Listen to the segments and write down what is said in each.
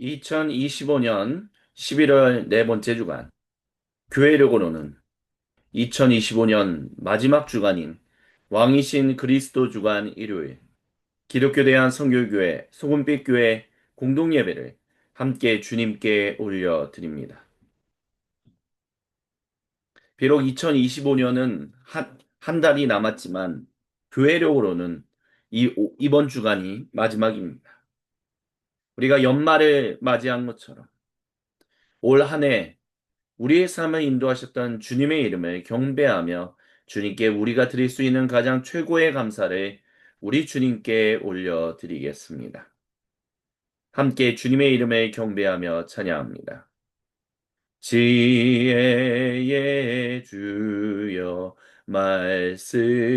2025년 11월 네 번째 주간, 교회력으로는 2025년 마지막 주간인 왕이신 그리스도 주간 일요일, 기독교 대한 선교교회 소금빛 교회 공동예배를 함께 주님께 올려드립니다. 비록 2025년은 한 달이 남았지만 교회력으로는 이번 주간이 마지막입니다. 우리가 연말을 맞이한 것처럼 올 한 해 우리의 삶을 인도하셨던 주님의 이름을 경배하며 주님께 우리가 드릴 수 있는 가장 최고의 감사를 우리 주님께 올려드리겠습니다. 함께 주님의 이름을 경배하며 찬양합니다. 지혜의 주여 말씀으로써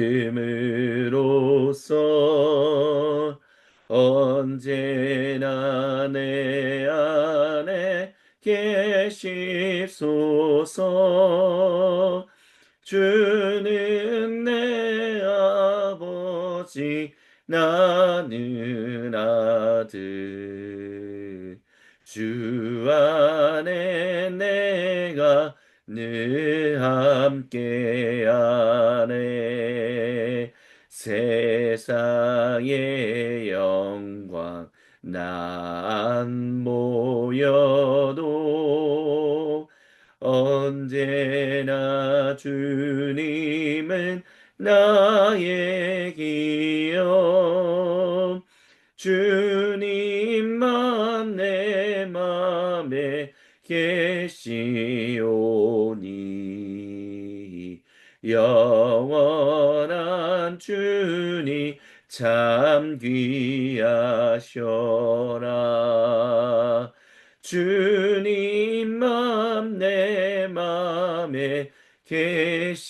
언제나 내 안에 계십소서. 주는 내 아버지 나는 아들 주 안에 내가 늘 함께하네. 세상의 영광 난 모여도 언제나 주님은 나의 기억. 주님만 내 맘에 계시오니 영원한 주님 참 귀하셔라. 주님만 내 맘에 계시오니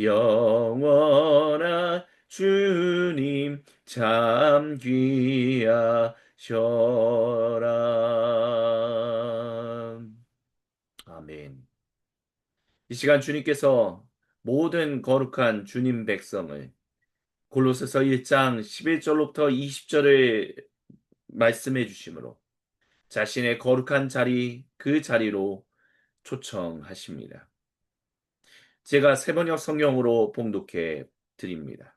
영원한 주님 참 귀하셔라. 아멘. 이 시간 주님께서 모든 거룩한 주님 백성을 골로새서 1장 11절로부터 20절을 말씀해 주심으로 자신의 거룩한 자리, 그 자리로 초청하십니다. 제가 세번역 성경으로 봉독해 드립니다.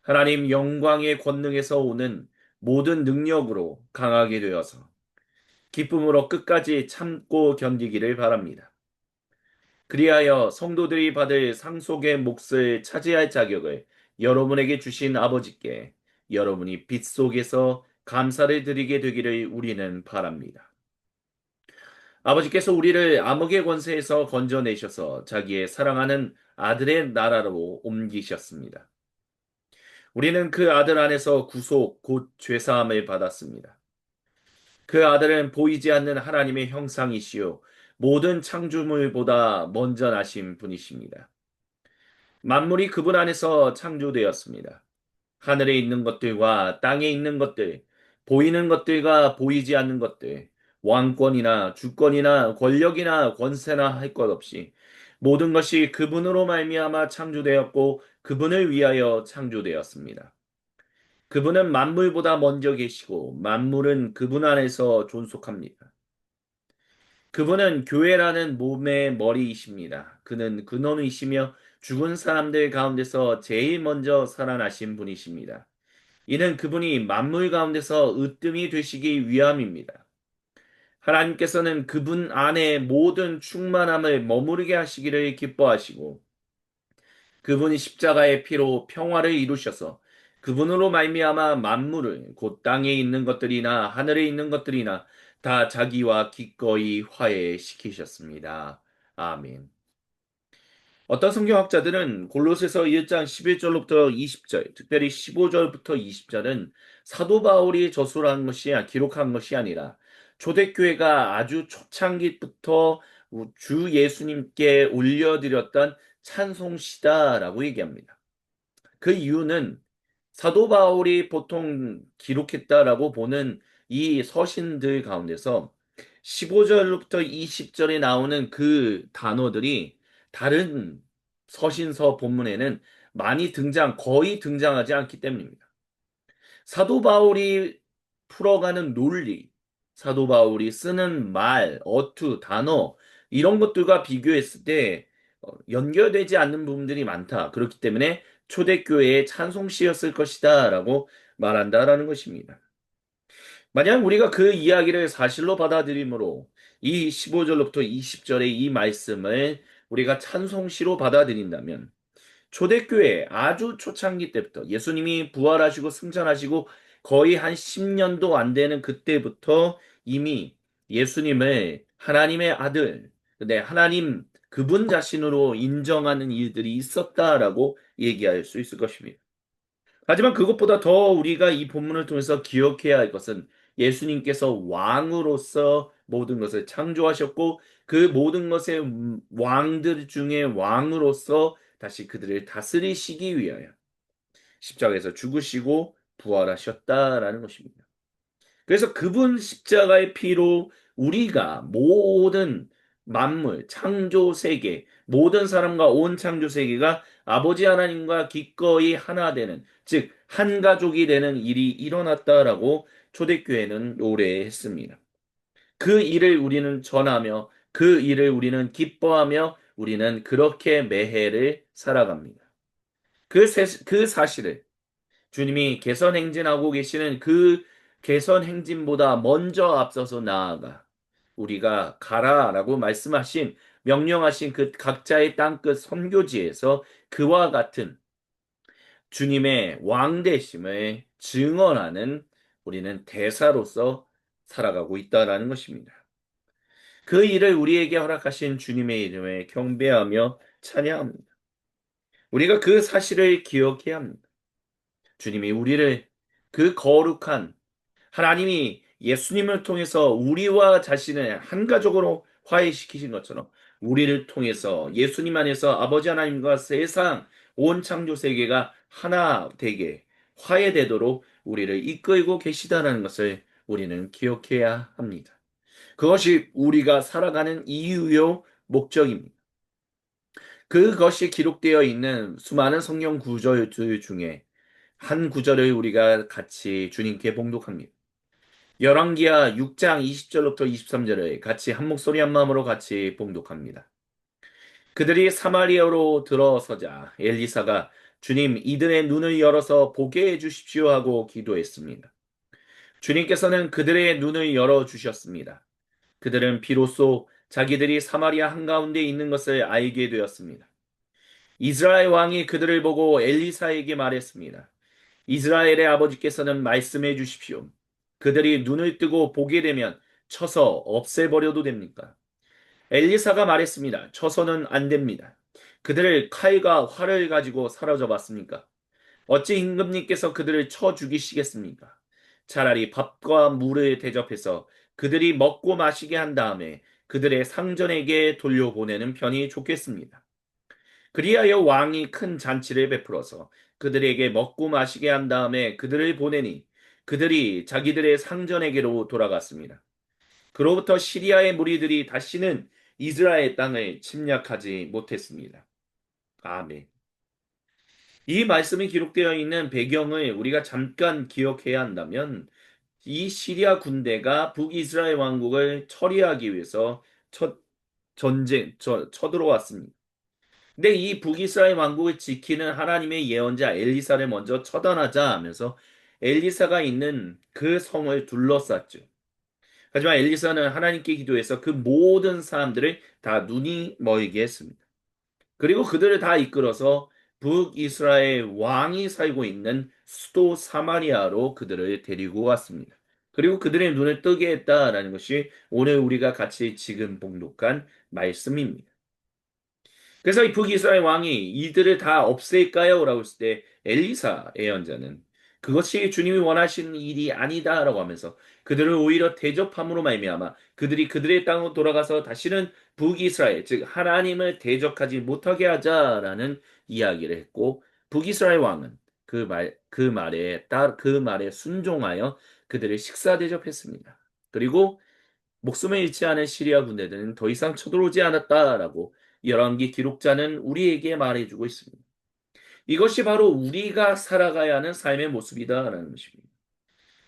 하나님 영광의 권능에서 오는 모든 능력으로 강하게 되어서 기쁨으로 끝까지 참고 견디기를 바랍니다. 그리하여 성도들이 받을 상속의 몫을 차지할 자격을 여러분에게 주신 아버지께 여러분이 빛 속에서 감사를 드리게 되기를 우리는 바랍니다. 아버지께서 우리를 암흑의 권세에서 건져내셔서 자기의 사랑하는 아들의 나라로 옮기셨습니다. 우리는 그 아들 안에서 구속, 곧 죄사함을 받았습니다. 그 아들은 보이지 않는 하나님의 형상이시요 모든 창조물보다 먼저 나신 분이십니다. 만물이 그분 안에서 창조되었습니다. 하늘에 있는 것들과 땅에 있는 것들, 보이는 것들과 보이지 않는 것들, 왕권이나 주권이나 권력이나 권세나 할 것 없이 모든 것이 그분으로 말미암아 창조되었고 그분을 위하여 창조되었습니다. 그분은 만물보다 먼저 계시고 만물은 그분 안에서 존속합니다. 그분은 교회라는 몸의 머리이십니다. 그는 근원이시며 죽은 사람들 가운데서 제일 먼저 살아나신 분이십니다. 이는 그분이 만물 가운데서 으뜸이 되시기 위함입니다. 하나님께서는 그분 안에 모든 충만함을 머무르게 하시기를 기뻐하시고 그분이 십자가의 피로 평화를 이루셔서 그분으로 말미암아 만물을 곧 땅에 있는 것들이나 하늘에 있는 것들이나 다 자기와 기꺼이 화해시키셨습니다. 아멘. 어떤 성경학자들은 골로새서 1장 11절로부터 20절, 특별히 15절부터 20절은 사도 바울이 저술한 기록한 것이 아니라 초대교회가 아주 초창기부터 주 예수님께 올려드렸던 찬송시다라고 얘기합니다. 그 이유는 사도 바울이 보통 기록했다라고 보는 이 서신들 가운데서 15절부터 20절에 나오는 그 단어들이 다른 서신서 본문에는 거의 등장하지 않기 때문입니다. 사도 바울이 풀어가는 논리, 사도 바울이 쓰는 말, 어투, 단어, 이런 것들과 비교했을 때 연결되지 않는 부분들이 많다. 그렇기 때문에 초대교회의 찬송시였을 것이다. 라고 말한다라는 것입니다. 만약 우리가 그 이야기를 사실로 받아들이므로 이 15절로부터 20절의 이 말씀을 우리가 찬송시로 받아들인다면 초대교회 아주 초창기 때부터 예수님이 부활하시고 승천하시고 거의 한 10년도 안 되는 그때부터 이미 예수님을 하나님의 아들, 네, 하나님 그분 자신으로 인정하는 일들이 있었다라고 얘기할 수 있을 것입니다. 하지만 그것보다 더 우리가 이 본문을 통해서 기억해야 할 것은 예수님께서 왕으로서 모든 것을 창조하셨고 그 모든 것의 왕들 중에 왕으로서 다시 그들을 다스리시기 위하여 십자가에서 죽으시고 부활하셨다라는 것입니다. 그래서 그분 십자가의 피로 우리가 모든 만물, 창조 세계, 모든 사람과 온 창조 세계가 아버지 하나님과 기꺼이 하나 되는, 즉, 한 가족이 되는 일이 일어났다라고 초대교회는 노래했습니다. 그 일을 우리는 전하며 그 일을 우리는 기뻐하며 우리는 그렇게 매해를 살아갑니다. 그 사실을 주님이 개선 행진하고 계시는 그 개선 행진보다 먼저 앞서서 나아가 우리가 가라라고 말씀하신 명령하신 그 각자의 땅끝 선교지에서 그와 같은 주님의 왕되심을 증언하는 우리는 대사로서 살아가고 있다라는 것입니다. 그 일을 우리에게 허락하신 주님의 이름을 경배하며 찬양합니다. 우리가 그 사실을 기억해야 합니다. 주님이 우리를 그 거룩한 하나님이 예수님을 통해서 우리와 자신을 한 가족으로 화해시키신 것처럼 우리를 통해서 예수님 안에서 아버지 하나님과 세상 온 창조 세계가 하나 되게 화해되도록 우리를 이끌고 계시다는 것을 우리는 기억해야 합니다. 그것이 우리가 살아가는 이유요 목적입니다. 그것이 기록되어 있는 수많은 성경 구절들 중에 한 구절을 우리가 같이 주님께 봉독합니다. 열왕기하 6장 20절부터 23절을 같이 한 목소리 한 마음으로 같이 봉독합니다. 그들이 사마리아로 들어서자 엘리사가 주님 이들의 눈을 열어서 보게 해주십시오 하고 기도했습니다. 주님께서는 그들의 눈을 열어주셨습니다. 그들은 비로소 자기들이 사마리아 한가운데 있는 것을 알게 되었습니다. 이스라엘 왕이 그들을 보고 엘리사에게 말했습니다. 이스라엘의 아버지께서는 말씀해 주십시오. 그들이 눈을 뜨고 보게 되면 쳐서 없애버려도 됩니까? 엘리사가 말했습니다. 쳐서는 안 됩니다. 그들을 칼과 활을 가지고 사로잡 왔습니까? 어찌 임금님께서 그들을 쳐 죽이시겠습니까? 차라리 밥과 물을 대접해서 그들이 먹고 마시게 한 다음에 그들의 상전에게 돌려보내는 편이 좋겠습니다. 그리하여 왕이 큰 잔치를 베풀어서 그들에게 먹고 마시게 한 다음에 그들을 보내니 그들이 자기들의 상전에게로 돌아갔습니다. 그로부터 시리아의 무리들이 다시는 이스라엘 땅을 침략하지 못했습니다. 아멘. 이 말씀이 기록되어 있는 배경을 우리가 잠깐 기억해야 한다면 이 시리아 군대가 북이스라엘 왕국을 처리하기 위해서 쳐들어왔습니다. 근데 이 북이스라엘 왕국을 지키는 하나님의 예언자 엘리사를 먼저 처단하자 하면서 엘리사가 있는 그 성을 둘러쌌죠. 하지만 엘리사는 하나님께 기도해서 그 모든 사람들을 다 눈이 멀게 했습니다. 그리고 그들을 다 이끌어서 북이스라엘 왕이 살고 있는 수도 사마리아로 그들을 데리고 왔습니다. 그리고 그들의 눈을 뜨게 했다라는 것이 오늘 우리가 같이 지금 봉독한 말씀입니다. 그래서 이 북이스라엘 왕이 이들을 다 없앨까요? 라고 했을 때 엘리사 예언자는 그것이 주님이 원하시는 일이 아니다라고 하면서 그들을 오히려 대접함으로 말미암아 그들이 그들의 땅으로 돌아가서 다시는 북이스라엘 즉 하나님을 대적하지 못하게 하자라는 이야기를 했고 북이스라엘 왕은 그 말에 순종하여 그들을 식사 대접했습니다. 그리고 목숨을 잃지 않은 시리아 군대들은 더 이상 쳐들어오지 않았다라고 열왕기 기록자는 우리에게 말해주고 있습니다. 이것이 바로 우리가 살아가야 하는 삶의 모습이다라는 것입니다.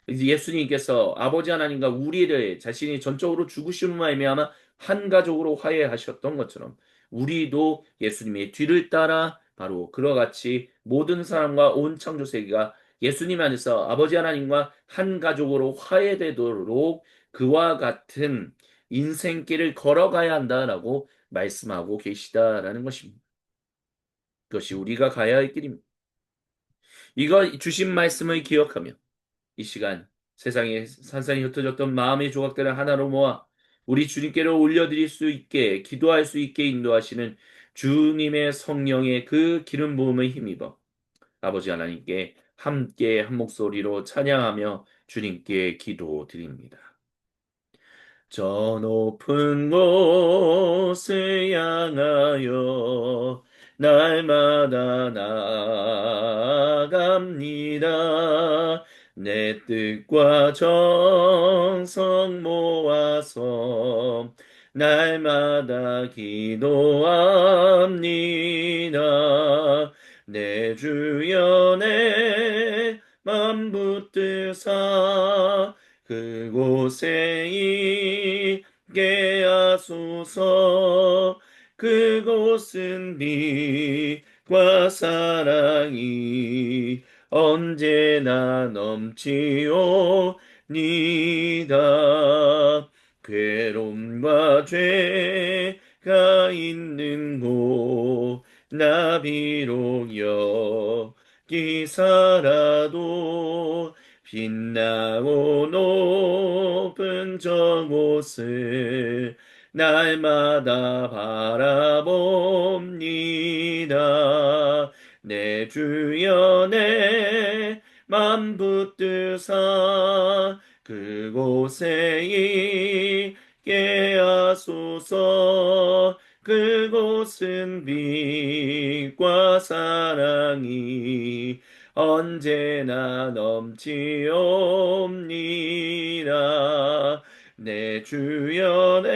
예수님께서 아버지 하나님과 우리를 자신이 전적으로 죽으심으로 말미암아 한 가족으로 화해하셨던 것처럼 우리도 예수님의 뒤를 따라 바로 그와 같이 모든 사람과 온 창조 세계가 예수님 안에서 아버지 하나님과 한 가족으로 화해되도록 그와 같은 인생길을 걸어가야 한다라고 말씀하고 계시다라는 것입니다. 그것이 우리가 가야 할 길입니다. 이거 주신 말씀을 기억하며 이 시간 세상에 산산이 흩어졌던 마음의 조각들을 하나로 모아 우리 주님께로 올려드릴 수 있게 기도할 수 있게 인도하시는 주님의 성령의 그 기름 부음을 힘입어 아버지 하나님께 함께 한 목소리로 찬양하며 주님께 기도드립니다. 저 높은 곳을 향하여 날마다 나아갑니다. 내 뜻과 정성 모아서 날마다 기도합니다. 내 주연의 맘 붙드사 그곳에 있게 하소서. 그곳은 빛과 사랑이 언제나 넘치오니다. 괴로움과 죄가 있는 곳 나 비록 여기 살아도 빛나고 높은 저곳을 날마다 바라봅니다. 내 주연의 맘 붙드사 그곳에 있게 하소서. 그곳은 빛과 사랑이 언제나 넘치옵니다. 내 주연의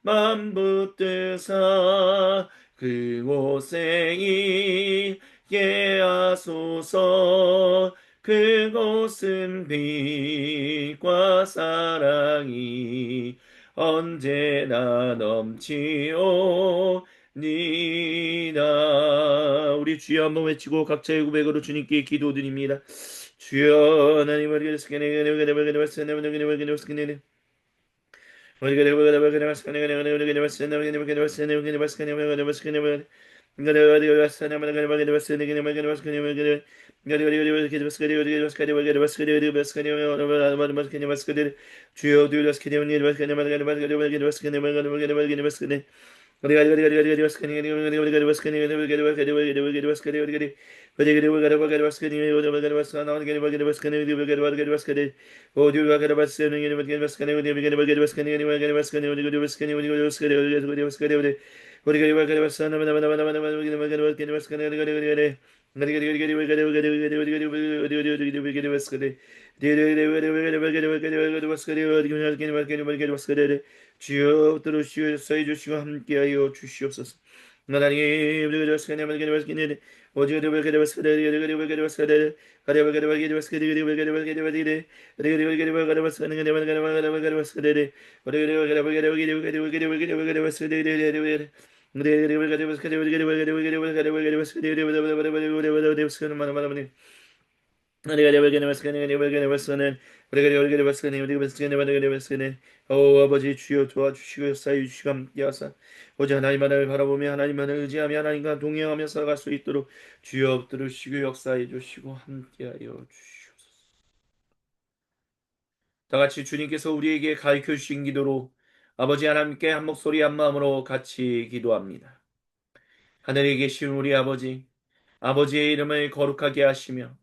맘 붙드사 그곳에 있게 하소서. 그곳은 빛과 사랑이 언제나 넘치오니다. 우리 주여 한번 외치고 각자의 고백으로 주님께 기도드립니다. 주여 하나님 우리가 주여 들으시옵소서 주시고 함께하여 주시옵소서. 하나님 아버지 주여 도와주시고 사유주시고 함께하사 오직 하나님만을 바라보며 하나님만을 의지하며 하나님과 동행하며 살아갈 수 있도록 주여 들으시고 역사해 주시고 함께하여 주시옵소서. 다 같이 주님께서 우리에게 가르쳐 주신 기도로 아버지 하나님께 한 목소리 한 마음으로 같이 기도합니다. 하늘에 계신 우리 아버지, 아버지의 이름을 거룩하게 하시며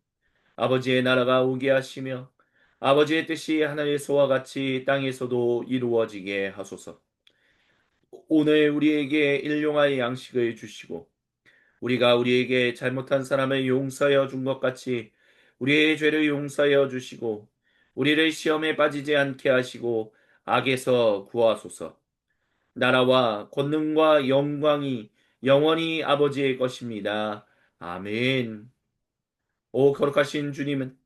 아버지의 나라가 오게 하시며 아버지의 뜻이 하늘에서와 같이 땅에서도 이루어지게 하소서. 오늘 우리에게 일용할 양식을 주시고 우리가 우리에게 잘못한 사람을 용서하여 준 것 같이 우리의 죄를 용서하여 주시고 우리를 시험에 빠지지 않게 하시고 악에서 구하소서. 나라와 권능과 영광이 영원히 아버지의 것입니다. 아멘. 오 거룩하신 주님은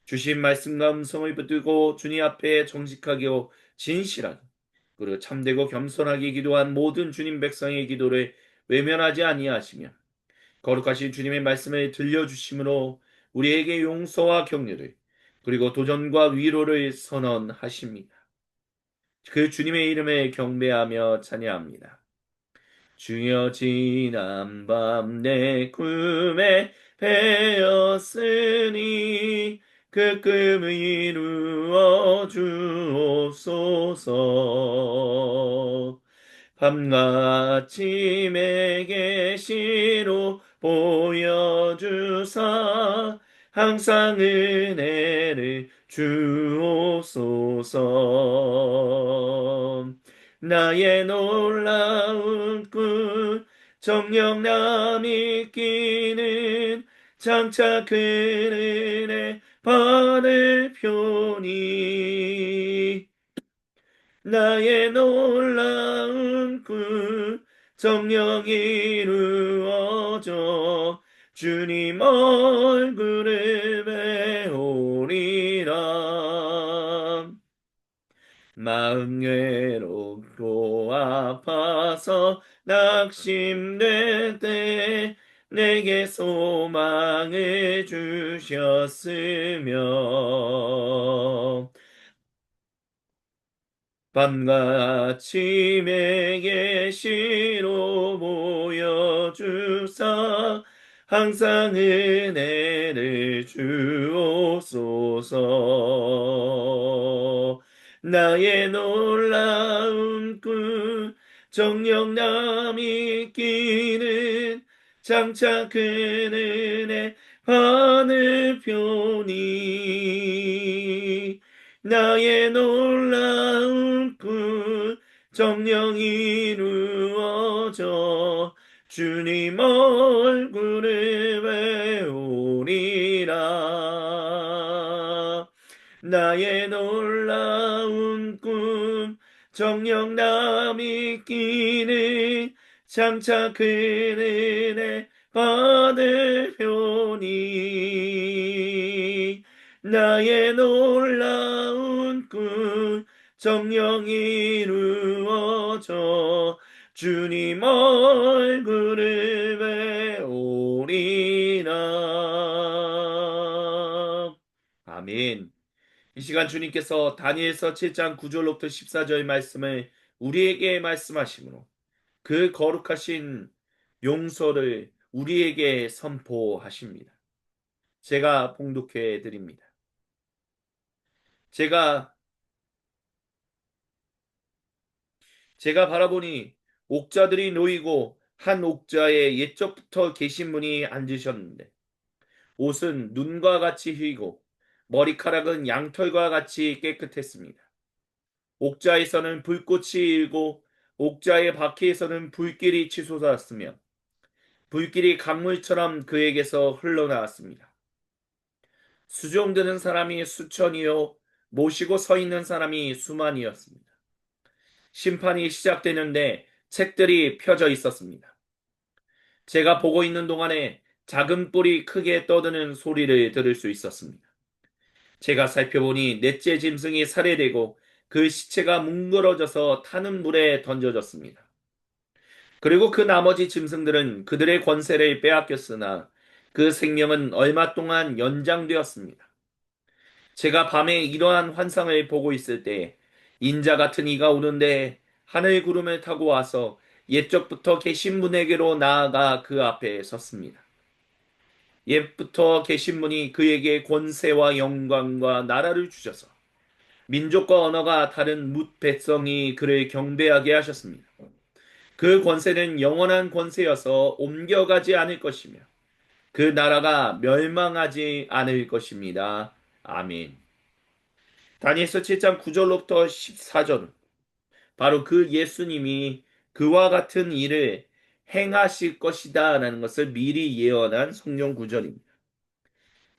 주신 말씀과 음성을 붙들고 주님 앞에 정직하게 진실하게 그리고 참되고 겸손하게 기도한 모든 주님 백성의 기도를 외면하지 아니하시며 거룩하신 주님의 말씀을 들려주심으로 우리에게 용서와 격려를 그리고 도전과 위로를 선언하십니다. 그 주님의 이름을 경배하며 찬양합니다. 주여 지난 밤 내 꿈에 배었으니 그 꿈을 이루어 주옵소서. 밤과 아침에 계시로 보여주사 항상 은혜를 주옵소서. 나의 놀라운 꿈 정녕 남이 끼는 장차 그 은혜 받을 표니 나의 놀라운 꿈 정녕 이루어져 주님 얼굴을 배우리라. 마음 외롭고 아파서 낙심될 때 내게 소망을 주셨으며 밤과 아침에 계시로 보여주사 항상 은혜를 주옵소서. 나의 놀라운 꿈 정녕 남이 끼는 장차 큰 은혜 하늘 표니 나의 놀라운 꿈 정녕 이루어져 주님 얼굴을 배우리라. 나의 놀라운 꿈 정녕 남이 끼는 장차 큰 은혜 받으려니 나의 놀라운 꿈 정녕 이루어져 주님 얼굴을 배우리라. 아멘. 이 시간 주님께서 다니엘서 7장 9절로부터 14절 말씀을 우리에게 말씀하시므로 그 거룩하신 용서를 우리에게 선포하십니다. 제가 봉독해 드립니다. 제가 바라보니 옥자들이 놓이고 한 옥자에 옛적부터 계신 분이 앉으셨는데 옷은 눈과 같이 희고 머리카락은 양털과 같이 깨끗했습니다. 옥자에서는 불꽃이 일고 옥자의 바퀴에서는 불길이 치솟았으며 불길이 강물처럼 그에게서 흘러나왔습니다. 수종드는 사람이 수천이요 모시고 서 있는 사람이 수만이었습니다. 심판이 시작되는데 책들이 펴져 있었습니다. 제가 보고 있는 동안에 작은 뿔이 크게 떠드는 소리를 들을 수 있었습니다. 제가 살펴보니 넷째 짐승이 살해되고 그 시체가 뭉그러져서 타는 물에 던져졌습니다. 그리고 그 나머지 짐승들은 그들의 권세를 빼앗겼으나 그 생명은 얼마 동안 연장되었습니다. 제가 밤에 이러한 환상을 보고 있을 때 인자 같은 이가 오는데 하늘 구름을 타고 와서 옛적부터 계신 분에게로 나아가 그 앞에 섰습니다. 옛부터 계신 분이 그에게 권세와 영광과 나라를 주셔서 민족과 언어가 다른 뭇 백성이 그를 경배하게 하셨습니다. 그 권세는 영원한 권세여서 옮겨가지 않을 것이며 그 나라가 멸망하지 않을 것입니다. 아멘. 다니엘서 7장 9절로부터 14절 바로 그 예수님이 그와 같은 일을 행하실 것이다 라는 것을 미리 예언한 성경 구절입니다.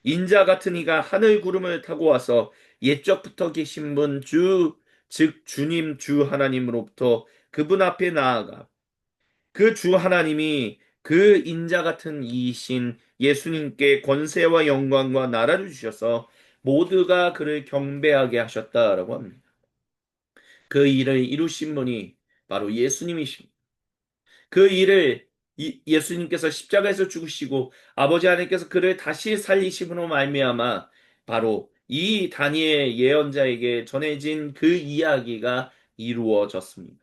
인자 같은 이가 하늘 구름을 타고 와서 옛적부터 계신 분 즉 주님 주 하나님으로부터 그분 앞에 나아가 그 주 하나님이 그 인자 같은 이이신 예수님께 권세와 영광과 나라를 주셔서 모두가 그를 경배하게 하셨다라고 합니다. 그 일을 이루신 분이 바로 예수님이십니다. 그 일을 예수님께서 십자가에서 죽으시고 아버지 하나님께서 그를 다시 살리심으로 말미암아 바로 이 다니엘 예언자에게 전해진 그 이야기가 이루어졌습니다.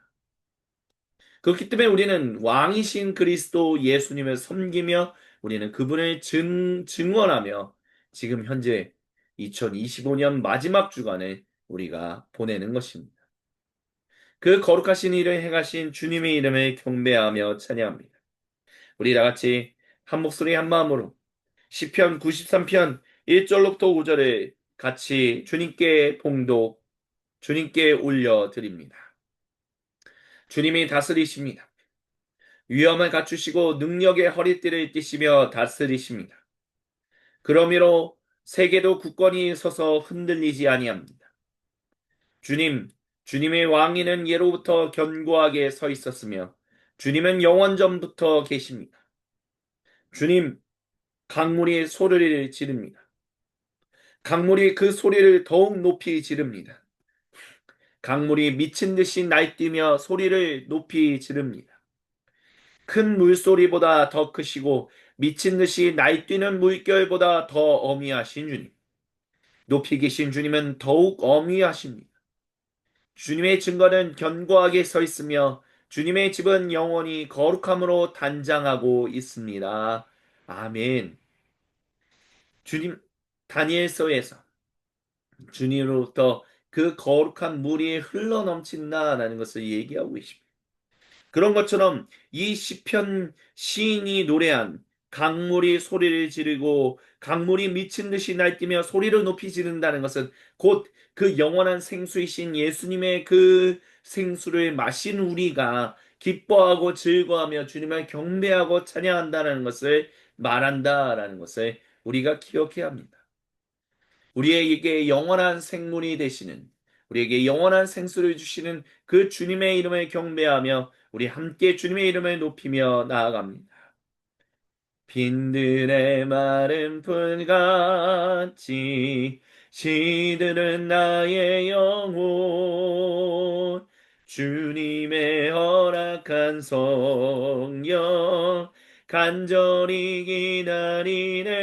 그렇기 때문에 우리는 왕이신 그리스도 예수님을 섬기며 우리는 그분을 증언하며 지금 현재 2025년 마지막 주간을 우리가 보내는 것입니다. 그 거룩하신 일을 행하신 주님의 이름을 경배하며 찬양합니다. 우리 다 같이 한 목소리 한 마음으로 시편 93편 1절로부터 5절을 같이 주님께 봉독, 주님께 올려드립니다. 주님이 다스리십니다. 위엄을 갖추시고 능력의 허리띠를 띠시며 다스리십니다. 그러므로 세계도 굳건히 서서 흔들리지 아니합니다. 주님의 왕위는 예로부터 견고하게 서 있었으며 주님은 영원전부터 계십니다. 주님, 강물이 소리를 지릅니다. 강물이 그 소리를 더욱 높이 지릅니다. 강물이 미친 듯이 날뛰며 소리를 높이 지릅니다. 큰 물소리보다 더 크시고 미친 듯이 날뛰는 물결보다 더 어미하신 주님. 높이 계신 주님은 더욱 어미하십니다. 주님의 증거는 견고하게 서 있으며 주님의 집은 영원히 거룩함으로 단장하고 있습니다. 아멘. 주님, 다니엘서에서 주님으로부터 그 거룩한 물이 흘러넘친다라는 것을 얘기하고 계십니다. 그런 것처럼 이 시편 시인이 노래한 강물이 소리를 지르고 강물이 미친 듯이 날뛰며 소리를 높이 지른다는 것은 곧 그 영원한 생수이신 예수님의 그 생수를 마신 우리가 기뻐하고 즐거워하며 주님을 경배하고 찬양한다는 것을 말한다라는 것을 우리가 기억해야 합니다. 우리에게 영원한 생물이 되시는, 우리에게 영원한 생수를 주시는 그 주님의 이름을 경배하며 우리 함께 주님의 이름을 높이며 나아갑니다. 빈들의 마른 풀같이 시드는 나의 영혼, 주님의 허락한 성령 간절히 기다리네.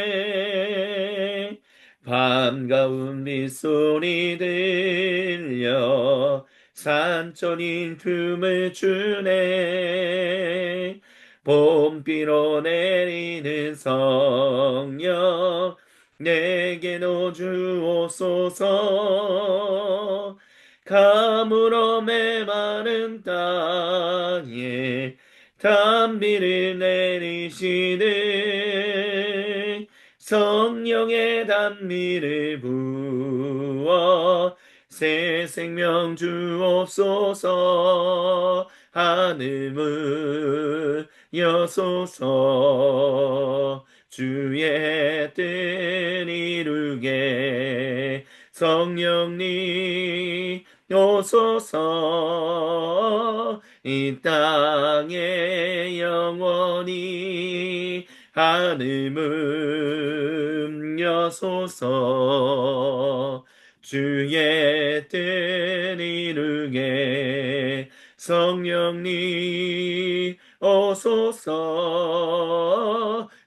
반가운 빗소리 들려 산천인 춤을 추네. 봄비로 내리는 성령 내게도 주옵소서. 가물어 메마른 땅에 단비를 내리시는 성령의 단미를 부어 새 생명 주옵소서. 하늘문 여소서. 주의 뜻 이루게 성령님 오소서. 이 땅에 영원히 하늘문 여소서. 주의 뜻 이루게 성령님 오소서.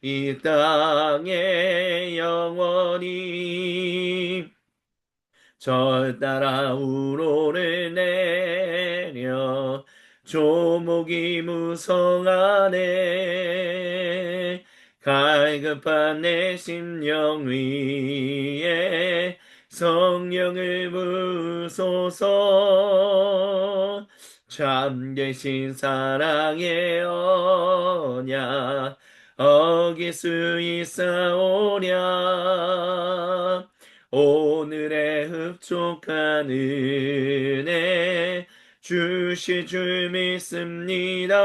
이 땅에 영원히 절 따라 우로를 내려 조목이 무성하네. 갈급한 내 심령 위에 성령을 부소서. 참되신 사랑의 언약 어길 수 있사오랴. 오늘의 흡족한 은혜 주실 줄 믿습니다.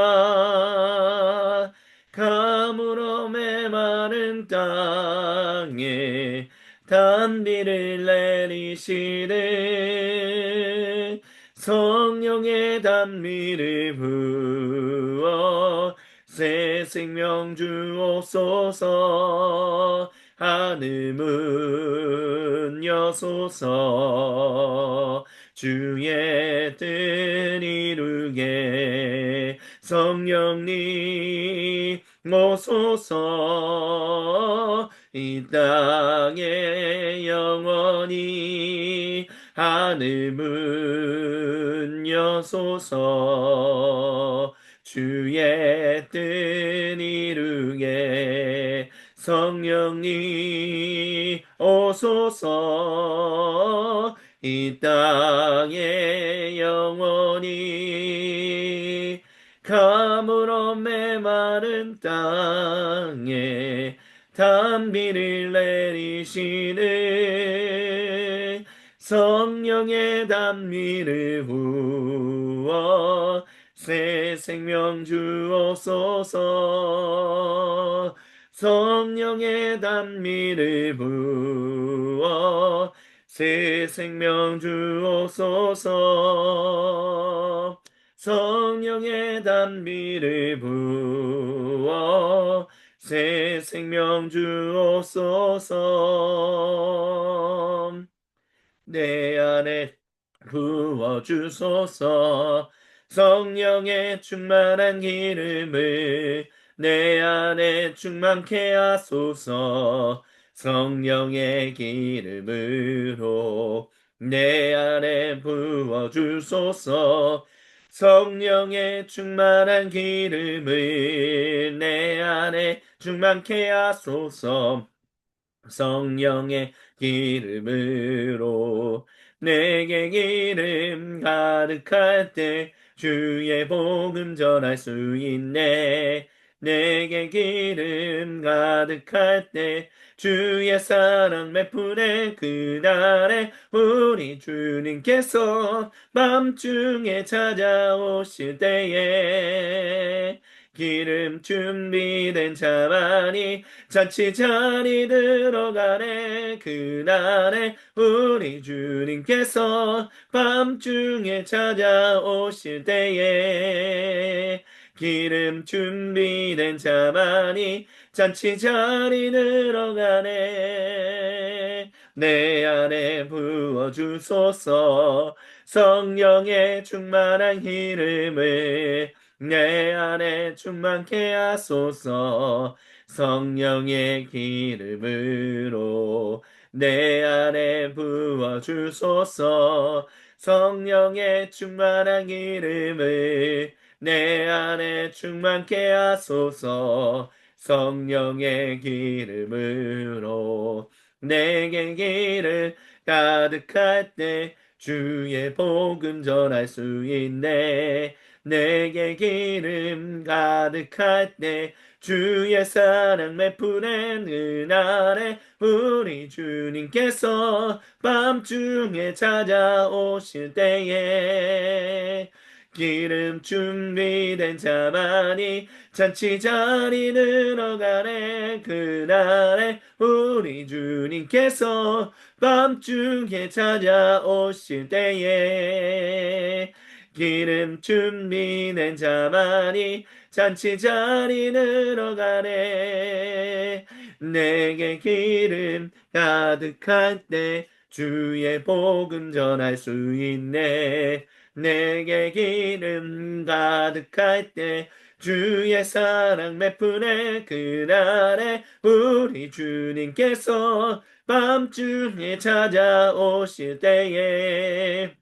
가물어 메마른 땅에 단비를 내리시는 성령의 단미를 부어 새 생명 주옵소서. 하늘문 하소서. 주의 뜻 이루게 성령님 오소서. 이 땅에 영원히 하늘 문 여소서. 주의 뜻 이루게 성령님 오소서. 이 땅에 영원히 가물어 메마른 땅에 단비를 내리시는 성령의 단비를 부어 새 생명 주옵소서. 성령의 단비를 부어 새 생명 주옵소서. 성령의 단비를 부어 새 생명 주옵소서. 내 안에 부어주소서. 성령의 충만한 기름을 내 안에 충만케 하소서. 성령의 기름으로 내 안에 부어주소서. 성령의 충만한 기름을 내 안에 충만케 하소서. 성령의 기름으로 내게 기름 가득할 때 주의 복음 전할 수 있네. 내게 기름 가득할 때 주의 사랑 베푸네. 그날에 우리 주님께서 밤중에 찾아오실 때에 기름 준비된 자만이 잔치 자리 들어가네. 그날에 우리 주님께서 밤중에 찾아오실 때에 기름 준비된 자만이 잔치 자리 들어가네. 내 안에 부어주소서. 성령의 충만한 기름을 내 안에 충만케 하소서. 성령의 기름으로 내 안에 부어주소서. 성령의 충만한 기름을 내 안에 충만케 하소서. 성령의 기름으로 내게 기름 가득할 때 주의 복음 전할 수 있네. 내게 기름 가득할 때 주의 사랑 베푸는 그날에 우리 주님께서 밤중에 찾아오실 때에 기름 준비된 자만이 잔치 자리 들어가네. 그날에 우리 주님께서 밤중에 찾아오실 때에 기름 준비된 자만이 잔치 자리 들어가네. 내게 기름 가득할 때 주의 복음 전할 수 있네. 내게 기름 가득할 때 주의 사랑 베푸네. 그날에 우리 주님께서 밤중에 찾아오실 때에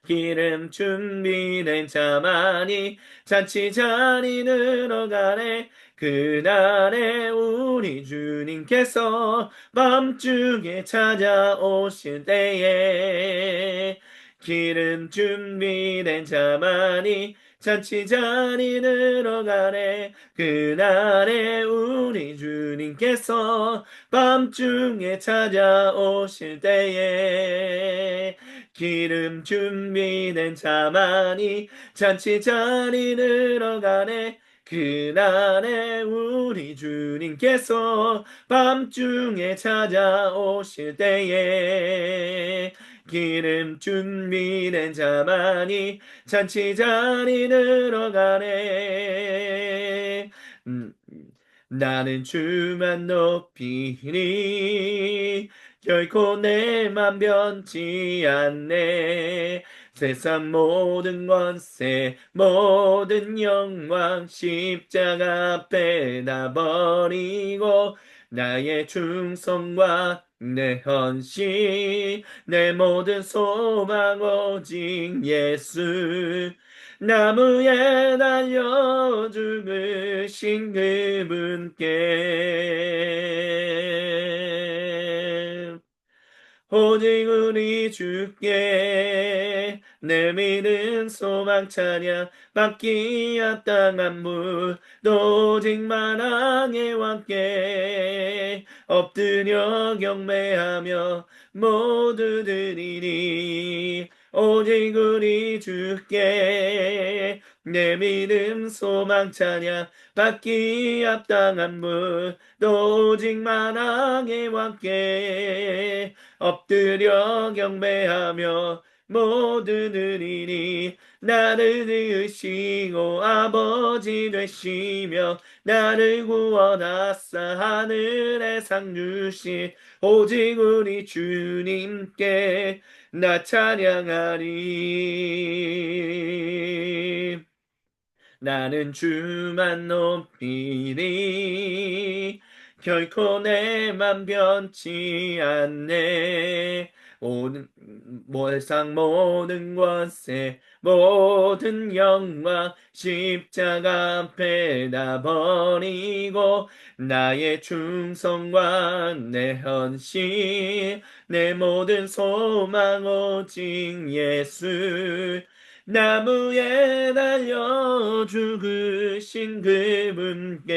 기름 준비된 자만이 잔치 자리 들어가네. 그날에 우리 주님께서 밤중에 찾아오실 때에 기름 준비된 자만이 잔치 자리 들어가네. 그날에 우리 주님께서 밤중에 찾아오실 때에 기름 준비된 자만이 잔치 자리 들어가네. 그날에 우리 주님께서 밤중에 찾아오실 때에 기름 준비된 자만이 잔치 자리 들어가네. 나는 주만 높이리. 결코 내 맘 변치 않네. 세상 모든 권세 모든 영광 십자가 앞에 다 버리고 나의 충성과 내 헌신 내 모든 소망 오직 예수 나무에 달려 죽으신 그분께 오직 우리 주께 내 믿음 소망 찬양 받기야 땅 만물 오직 만왕의 왕께 엎드려 경배하며 모두 드리니 오직 우리 주께 내 믿음 소망 찬양 받기 합당한 분 오직 만왕의 왕께 엎드려 경배하며 모두 드리니 나를 지으시고 아버지 되시며 나를 구원하사 하늘에 상 주신 오직 우리 주님께 나 찬양하리. 나는 주만 높이리 결코 내 맘 변치 않네. 모든 세상 모든 권세 모든 영광 십자가 앞에 다 버리고 나의 충성과 내 헌신 내 모든 소망 오직 예수 나무에 달려 죽으신 그분께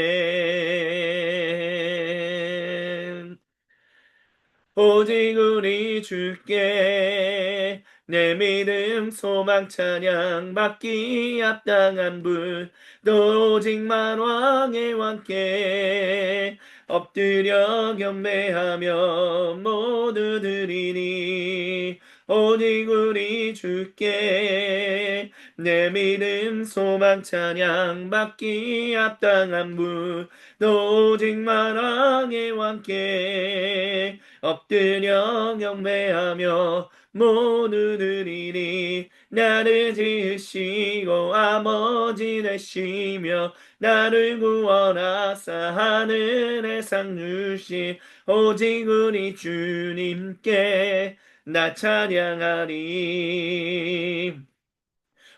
오직 우리 주께 내 믿음 소망 찬양 받기 합당한 분 오직 만왕의 왕께 엎드려 경배하며 모두 드리니 오직 우리 주께 내 믿음 소망 찬양 받기 합당한 분 오직 만왕의 왕께 엎드려 경배하며 모두 드리니 나를 지으시고 아버지 되시며 나를 구원하사 하늘에 상 주신 오직 우리 주님께 나 찬양하리.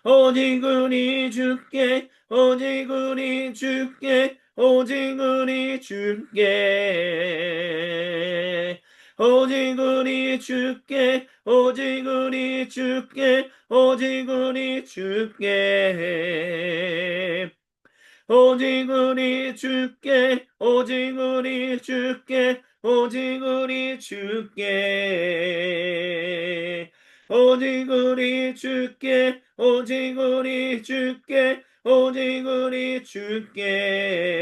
오직 우리 주께 오직 우리 주께 오직 우리 주께 오직 우리 주께 오직 우리 주께 오직 우리 주께 오직 우리 주께 오직 우리 주께 오직 우리 주께 오직 우리 주께 오직 우리 주께 오직 우리 주께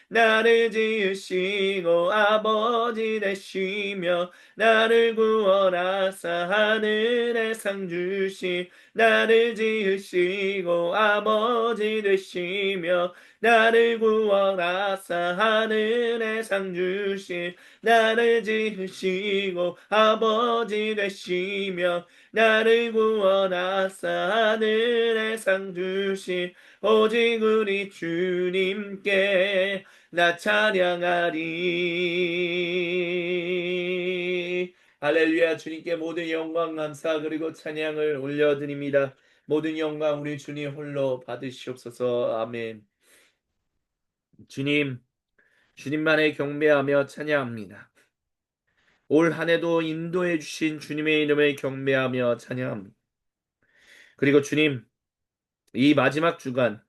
나를 지으시고 아버지 되시며 나를 구원하사 하늘에 상 주신 나를 지으시고 아버지 되시며 나를 구원하사 하늘에 상 주신 나를 지으시고 아버지 되시며 나를 구원하사 하늘에 상 주신 오직 우리 주님께 나 찬양하리. 할렐루야. 주님께 모든 영광 감사 그리고 찬양을 올려드립니다. 모든 영광 우리 주님 홀로 받으시옵소서. 아멘. 주님, 주님만을 경배하며 찬양합니다. 올 한 해도 인도해 주신 주님의 이름을 경배하며 찬양합니다. 그리고 주님, 이 마지막 주간,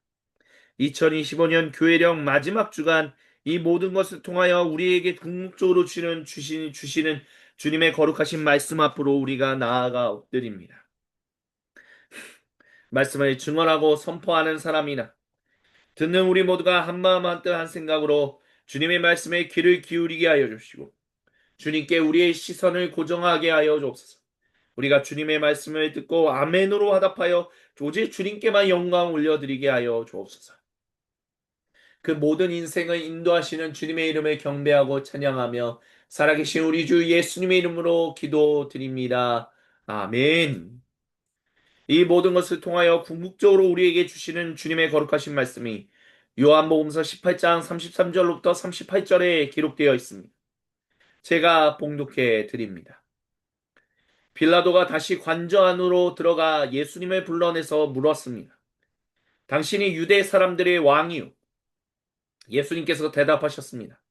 2025년 교회령 마지막 주간, 이 모든 것을 통하여 우리에게 궁극적으로 주시는 주님의 거룩하신 말씀 앞으로 우리가 나아가 엎드립니다. 말씀을 증언하고 선포하는 사람이나 듣는 우리 모두가 한마음 한뜻 한 생각으로 주님의 말씀에 귀를 기울이게 하여 주시고 주님께 우리의 시선을 고정하게 하여 주옵소서. 우리가 주님의 말씀을 듣고 아멘으로 화답하여 오직 주님께만 영광 올려드리게 하여 주옵소서. 그 모든 인생을 인도하시는 주님의 이름을 경배하고 찬양하며 살아계신 우리 주 예수님의 이름으로 기도드립니다. 아멘. 이 모든 것을 통하여 궁극적으로 우리에게 주시는 주님의 거룩하신 말씀이 요한복음서 18장 33절로부터 38절에 기록되어 있습니다. 제가 봉독해 드립니다. 빌라도가 다시 관저 안으로 들어가 예수님을 불러내서 물었습니다. 당신이 유대 사람들의 왕이요? 예수님께서 대답하셨습니다.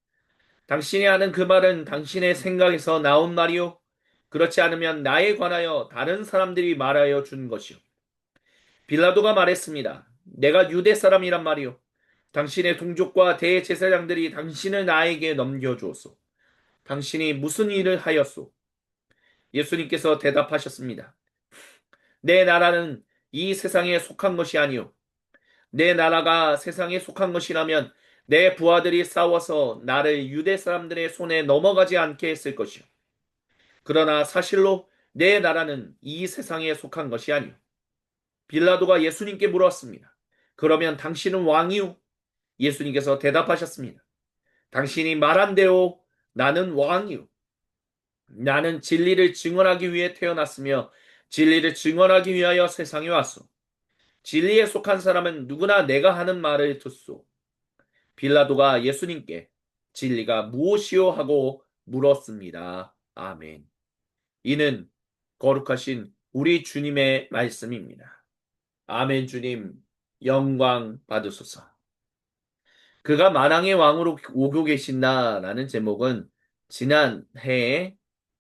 당신이 하는 그 말은 당신의 생각에서 나온 말이요? 그렇지 않으면 나에 관하여 다른 사람들이 말하여 준 것이요. 빌라도가 말했습니다. 내가 유대 사람이란 말이요. 당신의 동족과 대제사장들이 당신을 나에게 넘겨주었소. 당신이 무슨 일을 하였소? 예수님께서 대답하셨습니다. 내 나라는 이 세상에 속한 것이 아니요. 내 나라가 세상에 속한 것이라면 내 부하들이 싸워서 나를 유대 사람들의 손에 넘어가지 않게 했을 것이요. 그러나 사실로 내 나라는 이 세상에 속한 것이 아니요. 빌라도가 예수님께 물었습니다. 그러면 당신은 왕이요? 예수님께서 대답하셨습니다. 당신이 말한 대로 나는 왕이요. 나는 진리를 증언하기 위해 태어났으며 진리를 증언하기 위하여 세상에 왔소. 진리에 속한 사람은 누구나 내가 하는 말을 듣소. 빌라도가 예수님께 진리가 무엇이요 하고 물었습니다. 아멘. 이는 거룩하신 우리 주님의 말씀입니다. 아멘. 주님 영광 받으소서. 그가 만왕의 왕으로 오고 계신다라는 제목은 지난 해에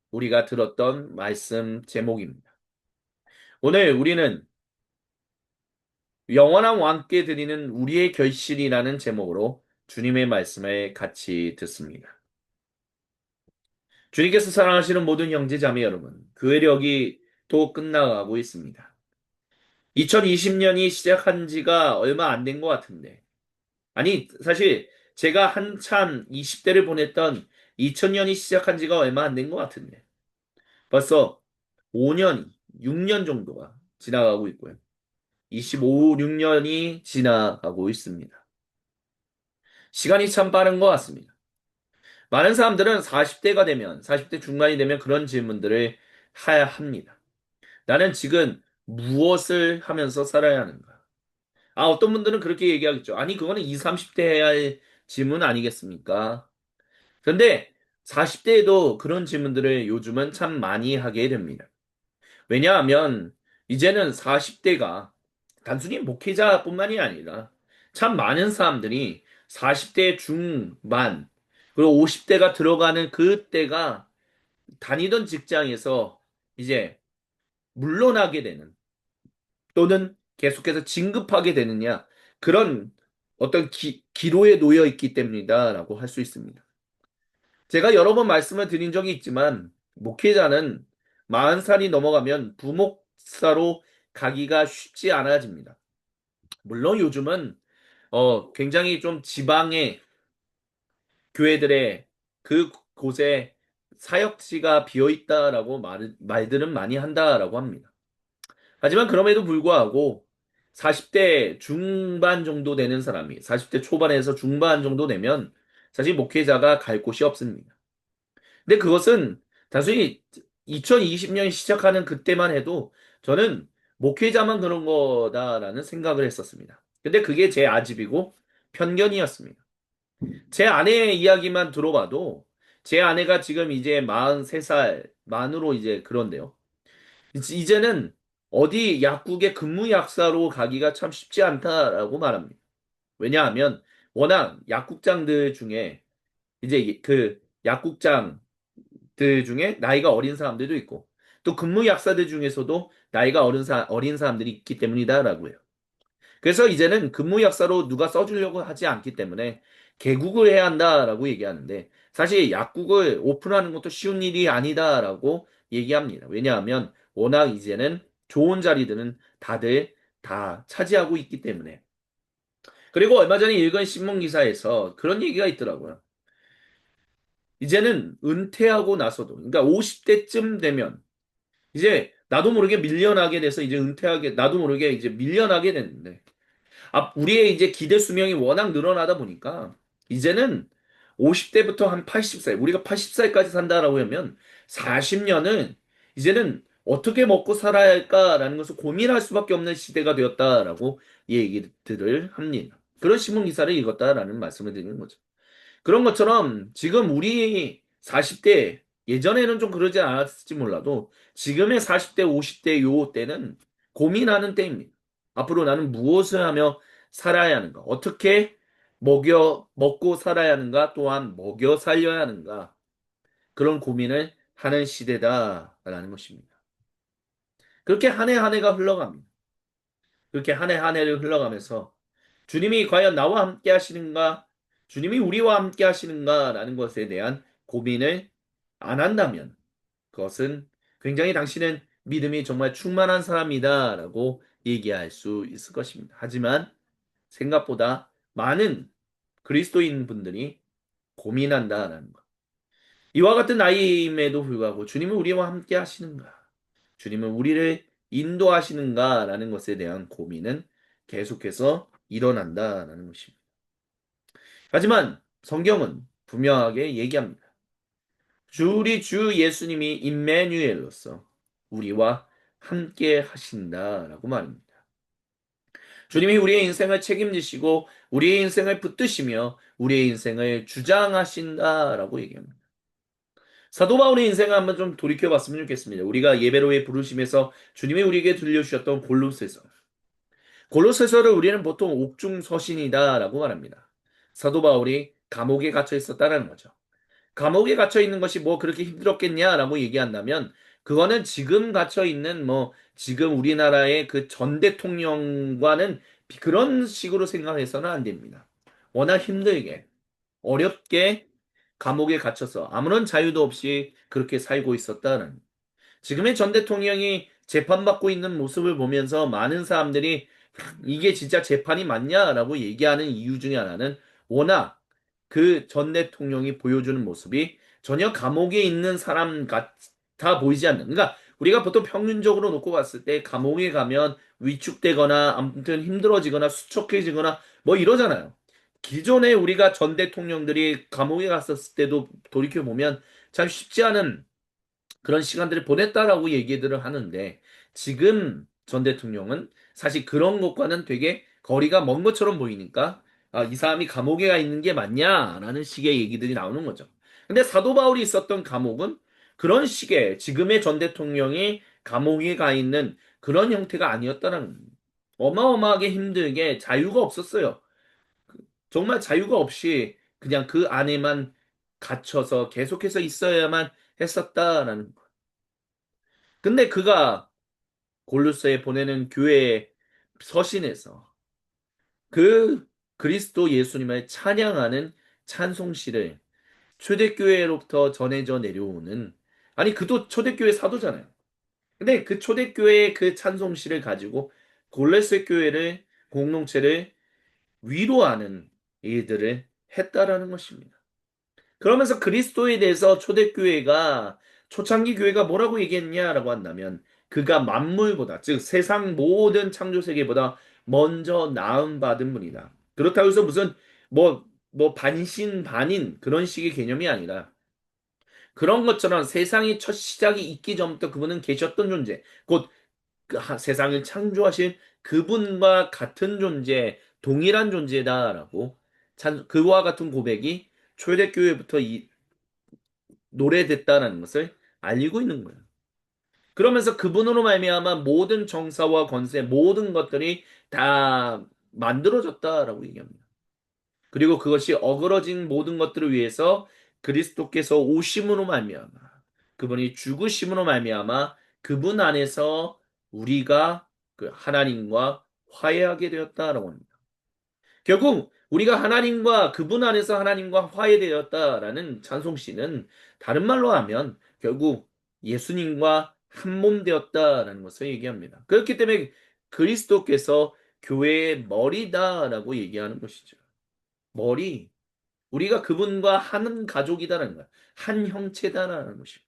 우리가 들었던 말씀 제목입니다. 오늘 우리는 영원한 왕께 드리는 우리의 결실이라는 제목으로 주님의 말씀을 같이 듣습니다. 주님께서 사랑하시는 모든 형제자매 여러분, 교회력이 또 끝나가고 있습니다. 2020년이 시작한 지가 얼마 안 된 것 같은데, 아니, 사실 제가 한참 20대를 보냈던 2000년이 시작한 지가 얼마 안 된 것 같은데, 벌써 5년, 6년 정도가 지나가고 있고요. 25, 6년이 지나가고 있습니다. 시간이 참 빠른 것 같습니다. 많은 사람들은 40대가 되면, 40대 중반이 되면 그런 질문들을 해야 합니다. 나는 지금 무엇을 하면서 살아야 하는가? 어떤 분들은 그렇게 얘기하겠죠. 아니, 그거는 20, 30대 해야 할 질문 아니겠습니까? 그런데 40대에도 그런 질문들을 요즘은 참 많이 하게 됩니다. 왜냐하면 이제는 40대가 단순히 목회자뿐만이 아니라 참 많은 사람들이 40대 중반 그리고 50대가 들어가는 그때가 다니던 직장에서 이제 물러나게 되는 또는 계속해서 진급하게 되느냐 그런 어떤 기로에 놓여 있기 때문이다라고 할 수 있습니다. 제가 여러 번 말씀을 드린 적이 있지만 목회자는 40살이 넘어가면 부목사로 가기가 쉽지 않아집니다. 물론 요즘은 굉장히 좀 지방의 교회들의 그 곳에 사역지가 비어 있다라고 말들은 많이 한다라고 합니다. 하지만 그럼에도 불구하고 40대 중반 정도 되는 사람이 40대 초반에서 중반 정도 되면 사실 목회자가 갈 곳이 없습니다. 근데 그것은 단순히 2020년이 시작하는 그때만 해도 저는 목회자만 그런 거다라는 생각을 했었습니다. 근데 그게 제 아집이고 편견이었습니다. 제 아내의 이야기만 들어봐도 제 아내가 지금 이제 43살 만으로 이제 그런데요. 이제는 어디 약국의 근무 약사로 가기가 참 쉽지 않다라고 말합니다. 왜냐하면 워낙 약국장들 중에 이제 그 약국장들 중에 나이가 어린 사람들도 있고 또 근무 약사들 중에서도 나이가 어린 사람들이 있기 때문이다라고 해요. 그래서 이제는 근무 약사로 누가 써주려고 하지 않기 때문에 개국을 해야 한다라고 얘기하는데 사실 약국을 오픈하는 것도 쉬운 일이 아니다라고 얘기합니다. 왜냐하면 워낙 이제는 좋은 자리들은 다들 다 차지하고 있기 때문에. 그리고 얼마 전에 읽은 신문 기사에서 그런 얘기가 있더라고요. 이제는 은퇴하고 나서도, 그러니까 50대쯤 되면 이제 나도 모르게 밀려나게 돼서 이제 은퇴하게, 나도 모르게 이제 밀려나게 됐는데 우리의 이제 기대 수명이 워낙 늘어나다 보니까 이제는 50대부터 한 80살, 우리가 80살까지 산다라고 하면 40년은 이제는 어떻게 먹고 살아야 할까라는 것을 고민할 수밖에 없는 시대가 되었다라고 얘기들을 합니다. 그런 신문 기사를 읽었다라는 말씀을 드리는 거죠. 그런 것처럼 지금 우리 40대, 예전에는 좀 그러지 않았을지 몰라도 지금의 40대, 50대 요 때는 고민하는 때입니다. 앞으로 나는 무엇을 하며 살아야 하는가? 어떻게 먹고 살아야 하는가? 또한 먹여 살려야 하는가? 그런 고민을 하는 시대다라는 것입니다. 그렇게 한 해 한 해가 흘러갑니다. 그렇게 한 해 한 해를 흘러가면서 주님이 과연 나와 함께 하시는가? 주님이 우리와 함께 하시는가라는 것에 대한 고민을 안 한다면 그것은 굉장히 당신은 믿음이 정말 충만한 사람이다라고 얘기할 수 있을 것입니다. 하지만 생각보다 많은 그리스도인 분들이 고민한다라는 것. 이와 같은 나이임에도 불구하고 주님은 우리와 함께 하시는가? 주님은 우리를 인도하시는가라는 것에 대한 고민은 계속해서 일어난다라는 것입니다. 하지만 성경은 분명하게 얘기합니다. 우리 주 예수님이 임마누엘로서 우리와 함께 하신다라고 말합니다. 주님이 우리의 인생을 책임지시고 우리의 인생을 붙드시며 우리의 인생을 주장하신다라고 얘기합니다. 사도 바울의 인생을 한번 좀 돌이켜 봤으면 좋겠습니다. 우리가 예배로의 부르심에서 주님이 우리에게 들려주셨던 골로새서. 골로새서를 우리는 보통 옥중서신이다라고 말합니다. 사도 바울이 감옥에 갇혀 있었다라는 거죠. 감옥에 갇혀 있는 것이 뭐 그렇게 힘들었겠냐라고 얘기한다면 그거는 지금 갇혀 있는 뭐 지금 우리나라의 그 전 대통령과는 그런 식으로 생각해서는 안 됩니다. 워낙 힘들게 어렵게 감옥에 갇혀서 아무런 자유도 없이 그렇게 살고 있었다는 지금의 전 대통령이 재판받고 있는 모습을 보면서 많은 사람들이 이게 진짜 재판이 맞냐라고 얘기하는 이유 중에 하나는 워낙 그 전 대통령이 보여주는 모습이 전혀 감옥에 있는 사람 같아 보이지 않는. 그러니까 우리가 보통 평균적으로 놓고 봤을 때 감옥에 가면 위축되거나 아무튼 힘들어지거나 수척해지거나 뭐 이러잖아요. 기존에 우리가 전 대통령들이 감옥에 갔었을 때도 돌이켜 보면 참 쉽지 않은 그런 시간들을 보냈다라고 얘기들을 하는데 지금 전 대통령은 사실 그런 것과는 되게 거리가 먼 것처럼 보이니까 이 사람이 감옥에 가 있는 게 맞냐라는 식의 얘기들이 나오는 거죠. 근데 사도 바울이 있었던 감옥은 그런 식의 지금의 전 대통령이 감옥에 가 있는 그런 형태가 아니었다는 겁니다. 어마어마하게 힘들게 자유가 없었어요. 정말 자유가 없이 그냥 그 안에만 갇혀서 계속해서 있어야만 했었다라는 거. 근데 그가 골로새에 보내는 교회의 서신에서 그 그리스도 예수님을 찬양하는 찬송시를 초대교회로부터 전해져 내려오는 아니 그도 초대교회 사도잖아요. 근데 그 초대교회의 그 찬송시를 가지고 골로새 교회를 공동체를 위로하는 일들을 했다라는 것입니다. 그러면서 그리스도에 대해서 초대교회가 초창기 교회가 뭐라고 얘기했냐라고 한다면 그가 만물보다 즉 세상 모든 창조 세계보다 먼저 나음 받은 분이다. 그렇다고 해서 무슨 반신 반인 그런 식의 개념이 아니라 그런 것처럼 세상의 첫 시작이 있기 전부터 그분은 계셨던 존재 곧 세상을 창조하신 그분과 같은 존재 동일한 존재다라고 그와 같은 고백이 초대교회부터 노래됐다는 것을 알리고 있는 거예요. 그러면서 그분으로 말미암아 모든 정사와 권세, 모든 것들이 다 만들어졌다라고 얘기합니다. 그리고 그것이 어그러진 모든 것들을 위해서 그리스도께서 오심으로 말미암아 그분이 죽으심으로 말미암아 그분 안에서 우리가 그 하나님과 화해하게 되었다라고 합니다. 결국 우리가 하나님과 그분 안에서 하나님과 화해되었다라는 찬송시는 다른 말로 하면 결국 예수님과 한 몸 되었다라는 것을 얘기합니다. 그렇기 때문에 그리스도께서 교회의 머리다라고 얘기하는 것이죠. 머리. 우리가 그분과 한 가족이다라는 거야. 한 형체다라는 것입니다.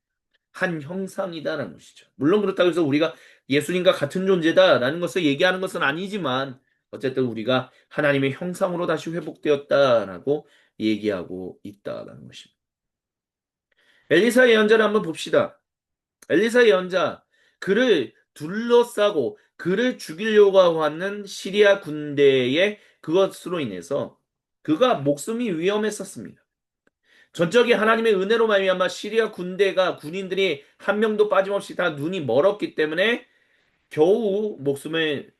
한 형상이다라는 것이죠. 물론 그렇다고 해서 우리가 예수님과 같은 존재다라는 것을 얘기하는 것은 아니지만 어쨌든 우리가 하나님의 형상으로 다시 회복되었다라고 얘기하고 있다라는 것입니다. 엘리사 예언자를 한번 봅시다. 엘리사 예언자, 그를 둘러싸고 그를 죽이려고 하는 시리아 군대의 그것으로 인해서 그가 목숨이 위험했었습니다. 전적인 하나님의 은혜로 말미암아 시리아 군대가 군인들이 한 명도 빠짐없이 다 눈이 멀었기 때문에 겨우 목숨을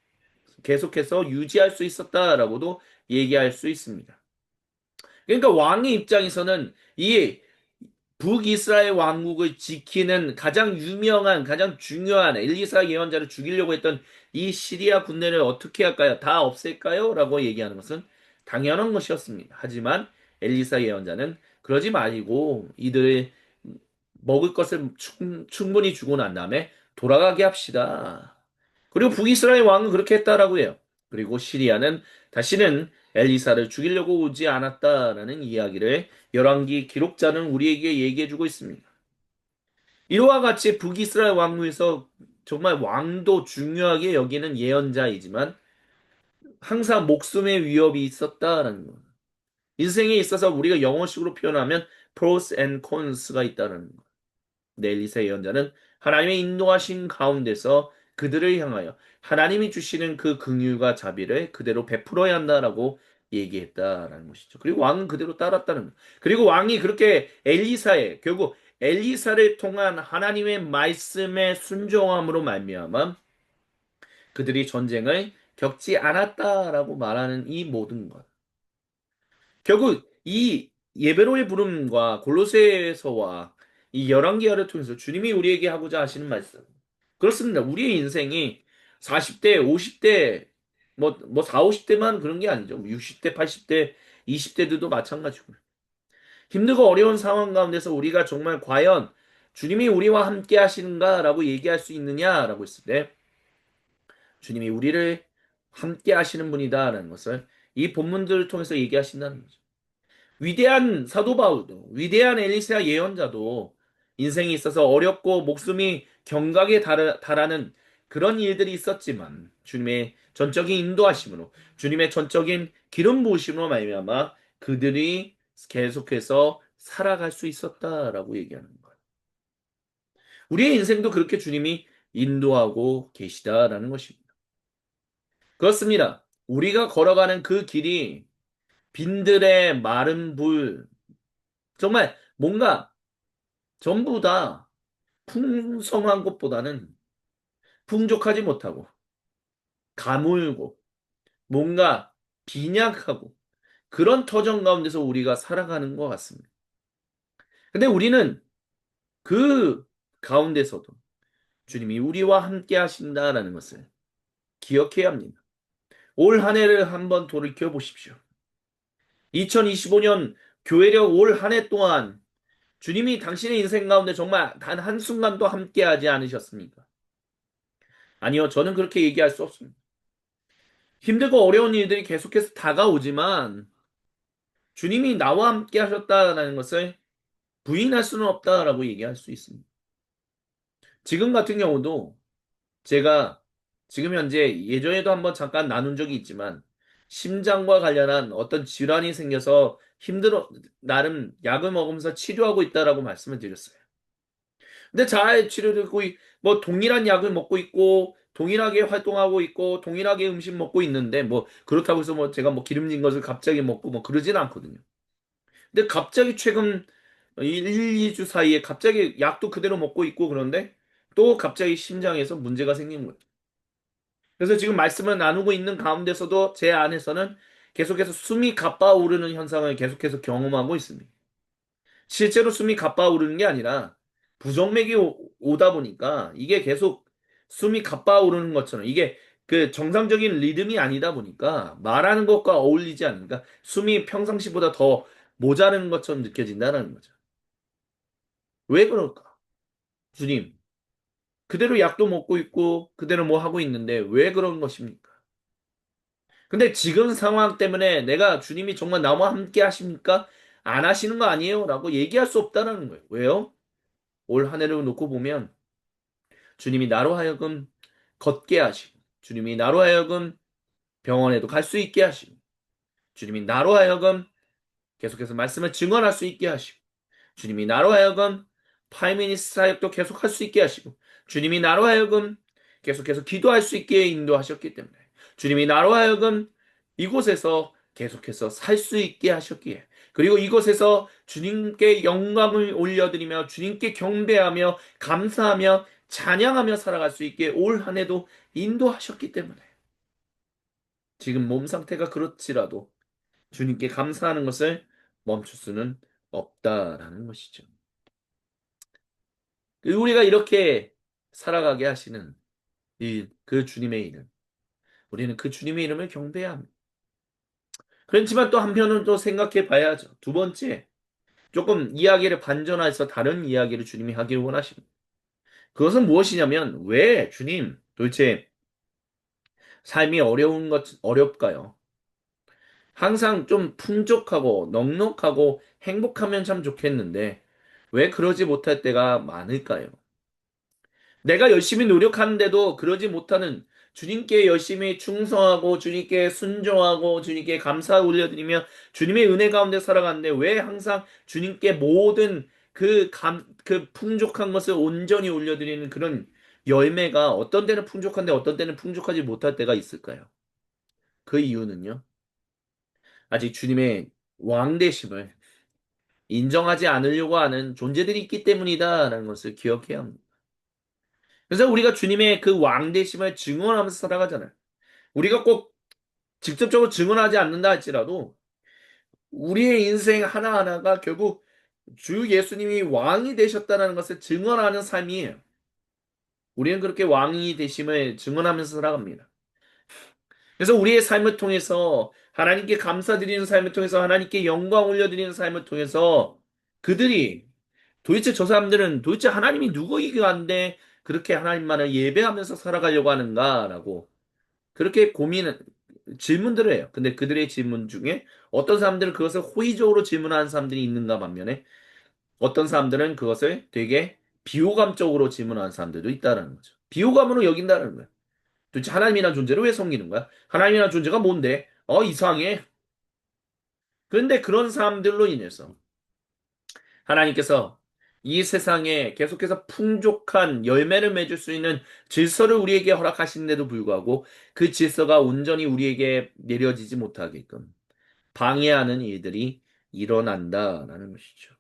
계속해서 유지할 수 있었다라고도 얘기할 수 있습니다. 그러니까 왕의 입장에서는 이 북이스라엘 왕국을 지키는 가장 유명한, 가장 중요한 엘리사 예언자를 죽이려고 했던 이 시리아 군대를 어떻게 할까요? 다 없앨까요? 라고 얘기하는 것은 당연한 것이었습니다. 하지만 엘리사 예언자는 그러지 말고 이들을 먹을 것을 충분히 주고 난 다음에 돌아가게 합시다. 그리고 북이스라엘 왕은 그렇게 했다라고 해요. 그리고 시리아는 다시는 엘리사를 죽이려고 오지 않았다라는 이야기를 열왕기 기록자는 우리에게 얘기해주고 있습니다. 이와 같이 북이스라엘 왕국에서 정말 왕도 중요하게 여기는 예언자이지만 항상 목숨의 위협이 있었다라는 것. 인생에 있어서 우리가 영어식으로 표현하면 pros and cons가 있다는 것. 엘리사 예언자는 하나님의 인도하신 가운데서 그들을 향하여 하나님이 주시는 그 긍휼과 자비를 그대로 베풀어야 한다라고 얘기했다라는 것이죠. 그리고 왕은 그대로 따랐다는 것. 그리고 왕이 그렇게 엘리사의 결국 엘리사를 통한 하나님의 말씀에 순종함으로 말미암아 그들이 전쟁을 겪지 않았다라고 말하는 이 모든 것. 결국 이 예배로의 부름과 골로새서와 이 열왕기하를 통해서 주님이 우리에게 하고자 하시는 말씀. 그렇습니다. 우리의 인생이 40대, 50대, 뭐 4, 50대만 그런 게 아니죠. 60대, 80대, 20대들도 마찬가지고. 힘들고 어려운 상황 가운데서 우리가 정말 과연 주님이 우리와 함께 하시는가라고 얘기할 수 있느냐라고 했을 때 주님이 우리를 함께 하시는 분이다라는 것을 이 본문들을 통해서 얘기하신다는 거죠. 위대한 사도 바울도, 위대한 엘리사 예언자도 인생에 있어서 어렵고 목숨이 경각에 달하는 그런 일들이 있었지만 주님의 전적인 인도하심으로 주님의 전적인 기름 부으심으로 말미암아 그들이 계속해서 살아갈 수 있었다라고 얘기하는 거예요. 우리의 인생도 그렇게 주님이 인도하고 계시다라는 것입니다. 그렇습니다. 우리가 걸어가는 그 길이 빈들의 마른 불, 정말 뭔가 전부 다 풍성한 것보다는 풍족하지 못하고 가물고 뭔가 빈약하고 그런 터전 가운데서 우리가 살아가는 것 같습니다. 근데 우리는 그 가운데서도 주님이 우리와 함께 하신다라는 것을 기억해야 합니다. 올 한 해를 한번 돌이켜 보십시오. 2025년 교회력 올 한 해 동안 주님이 당신의 인생 가운데 정말 단 한순간도 함께 하지 않으셨습니까? 아니요, 저는 그렇게 얘기할 수 없습니다. 힘들고 어려운 일들이 계속해서 다가오지만 주님이 나와 함께 하셨다는 것을 부인할 수는 없다라고 얘기할 수 있습니다. 지금 같은 경우도 제가 지금 현재 예전에도 한번 잠깐 나눈 적이 있지만 심장과 관련한 어떤 질환이 생겨서 힘들어 나름 약을 먹으면서 치료하고 있다라고 말씀을 드렸어요. 근데 잘 치료되고 뭐 동일한 약을 먹고 있고 동일하게 활동하고 있고 동일하게 음식 먹고 있는데 뭐 그렇다고 해서 뭐 제가 뭐 기름진 것을 갑자기 먹고 뭐 그러진 않거든요. 근데 갑자기 최근 1, 2주 사이에 갑자기 약도 그대로 먹고 있고 그런데 또 갑자기 심장에서 문제가 생긴 거예요. 그래서 지금 말씀을 나누고 있는 가운데서도 제 안에서는 계속해서 숨이 가빠오르는 현상을 계속해서 경험하고 있습니다. 실제로 숨이 가빠오르는 게 아니라 부정맥이 오다 보니까 이게 계속 숨이 가빠오르는 것처럼 이게 그 정상적인 리듬이 아니다 보니까 말하는 것과 어울리지 않으니까 숨이 평상시보다 더 모자른 것처럼 느껴진다는 거죠. 왜 그럴까? 주님, 그대로 약도 먹고 있고 그대로 뭐 하고 있는데 왜 그런 것입니까? 근데 지금 상황 때문에 내가 주님이 정말 나와 함께 하십니까? 안 하시는 거 아니에요? 라고 얘기할 수 없다는 거예요. 왜요? 올 한 해를 놓고 보면 주님이 나로 하여금 걷게 하시고 주님이 나로 하여금 병원에도 갈 수 있게 하시고, 주님이 나로 하여금 계속해서 말씀을 증언할 수 있게 하시고, 주님이 나로 하여금 파이미니스 사역도 계속할 수 있게 하시고, 주님이 나로 하여금 계속해서 기도할 수 있게 인도하셨기 때문에, 주님이 나로 하여금 이곳에서 계속해서 살 수 있게 하셨기에, 그리고 이곳에서 주님께 영광을 올려드리며 주님께 경배하며 감사하며 찬양하며 살아갈 수 있게 올 한 해도 인도하셨기 때문에, 지금 몸 상태가 그렇지라도 주님께 감사하는 것을 멈출 수는 없다라는 것이죠. 우리가 이렇게 살아가게 하시는 그 주님의 이름, 우리는 그 주님의 이름을 경배해야 합니다. 그렇지만 또 한편은 또 생각해 봐야죠. 두 번째, 조금 이야기를 반전해서 다른 이야기를 주님이 하기를 원하십니다. 그것은 무엇이냐면, 왜 주님 도대체 삶이 어렵까요? 항상 좀 풍족하고 넉넉하고 행복하면 참 좋겠는데, 왜 그러지 못할 때가 많을까요? 내가 열심히 노력하는데도 그러지 못하는, 주님께 열심히 충성하고 주님께 순종하고 주님께 감사 올려드리며 주님의 은혜 가운데 살아가는데, 왜 항상 주님께 모든 그 풍족한 것을 온전히 올려드리는 그런 열매가 어떤 때는 풍족한데 어떤 때는 풍족하지 못할 때가 있을까요? 그 이유는요, 아직 주님의 왕되심을 인정하지 않으려고 하는 존재들이 있기 때문이다라는 것을 기억해야 합니다. 그래서 우리가 주님의 그 왕되심을 증언하면서 살아가잖아요. 우리가 꼭 직접적으로 증언하지 않는다 할지라도 우리의 인생 하나하나가 결국 주 예수님이 왕이 되셨다는 것을 증언하는 삶이에요. 우리는 그렇게 왕이 되심을 증언하면서 살아갑니다. 그래서 우리의 삶을 통해서 하나님께 감사드리는 삶을 통해서 하나님께 영광 올려드리는 삶을 통해서 그들이, 도대체 저 사람들은 도대체 하나님이 누구이기가 한데 그렇게 하나님만을 예배하면서 살아가려고 하는가라고 그렇게 질문들을 해요. 근데 그들의 질문 중에 어떤 사람들은 그것을 호의적으로 질문하는 사람들이 있는가 반면에, 어떤 사람들은 그것을 되게 비호감적으로 질문하는 사람들도 있다는 거죠. 비호감으로 여긴다는 거예요. 도대체 하나님이라는 존재를 왜 섬기는 거야? 하나님이라는 존재가 뭔데? 이상해. 그런데 그런 사람들로 인해서 하나님께서 이 세상에 계속해서 풍족한 열매를 맺을 수 있는 질서를 우리에게 허락하시는데도 불구하고 그 질서가 온전히 우리에게 내려지지 못하게끔 방해하는 일들이 일어난다라는 것이죠.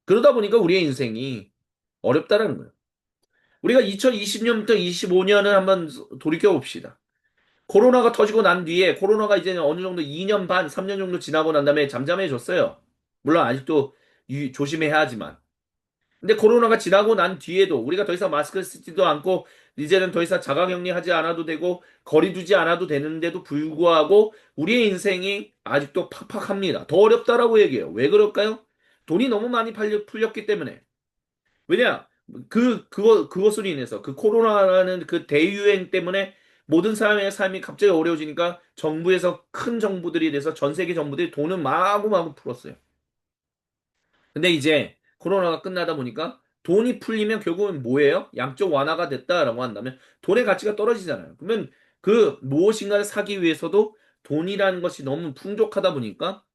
그러다 보니까 우리의 인생이 어렵다라는 거예요. 우리가 2020년부터 25년을 한번 돌이켜 봅시다. 코로나가 터지고 난 뒤에, 코로나가 이제 어느 정도 2년 반, 3년 정도 지나고 난 다음에 잠잠해졌어요. 물론 아직도 조심해야 하지만. 근데 코로나가 지나고 난 뒤에도 우리가 더 이상 마스크 쓰지도 않고 이제는 더 이상 자가격리 하지 않아도 되고 거리 두지 않아도 되는데도 불구하고 우리의 인생이 아직도 팍팍합니다. 더 어렵다라고 얘기해요. 왜 그럴까요? 돈이 너무 많이 풀렸기 때문에. 왜냐? 그것으로 인해서 그 코로나라는 그 대유행 때문에 모든 사람의 삶이 갑자기 어려워지니까 정부에서, 큰 정부들이 돼서 전 세계 정부들이 돈을 마구마구 풀었어요. 근데 이제 코로나가 끝나다 보니까 돈이 풀리면 결국은 뭐예요? 양적 완화가 됐다라고 한다면 돈의 가치가 떨어지잖아요. 그러면 그 무엇인가를 사기 위해서도 돈이라는 것이 너무 풍족하다 보니까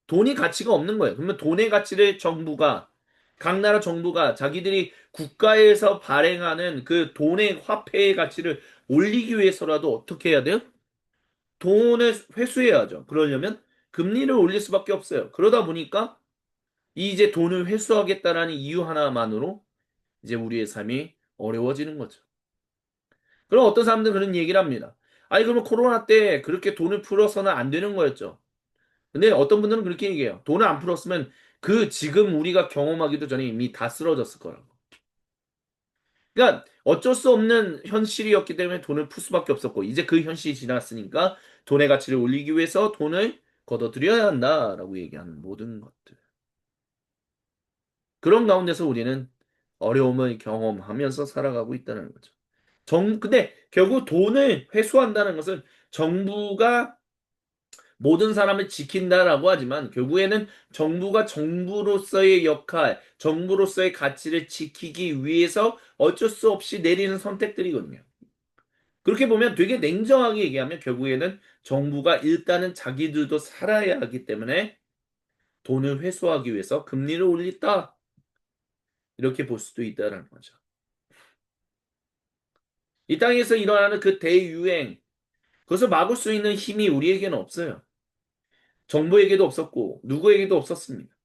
돈이 가치가 없는 거예요. 그러면 돈의 가치를 각 나라 정부가 자기들이 국가에서 발행하는 그 돈의 화폐의 가치를 올리기 위해서라도 어떻게 해야 돼요? 돈을 회수해야죠. 그러려면 금리를 올릴 수밖에 없어요. 그러다 보니까 이제 돈을 회수하겠다라는 이유 하나만으로 이제 우리의 삶이 어려워지는 거죠. 그럼 어떤 사람들은 그런 얘기를 합니다. 아니, 그러면 코로나 때 그렇게 돈을 풀어서는 안 되는 거였죠. 근데 어떤 분들은 그렇게 얘기해요. 돈을 안 풀었으면 그 지금 우리가 경험하기도 전에 이미 다 쓰러졌을 거라고. 그러니까 어쩔 수 없는 현실이었기 때문에 돈을 풀 수밖에 없었고, 이제 그 현실이 지났으니까 돈의 가치를 올리기 위해서 돈을 걷어들여야 한다라고 얘기하는 모든 것들. 그런 가운데서 우리는 어려움을 경험하면서 살아가고 있다는 거죠. 근데 결국 돈을 회수한다는 것은 정부가 모든 사람을 지킨다라고 하지만 결국에는 정부가 정부로서의 역할, 정부로서의 가치를 지키기 위해서 어쩔 수 없이 내리는 선택들이거든요. 그렇게 보면 되게 냉정하게 얘기하면 결국에는 정부가 일단은 자기들도 살아야 하기 때문에 돈을 회수하기 위해서 금리를 올렸다. 이렇게 볼 수도 있다라는 거죠. 이 땅에서 일어나는 그 대유행, 그것을 막을 수 있는 힘이 우리에게는 없어요. 정부에게도 없었고, 누구에게도 없었습니다.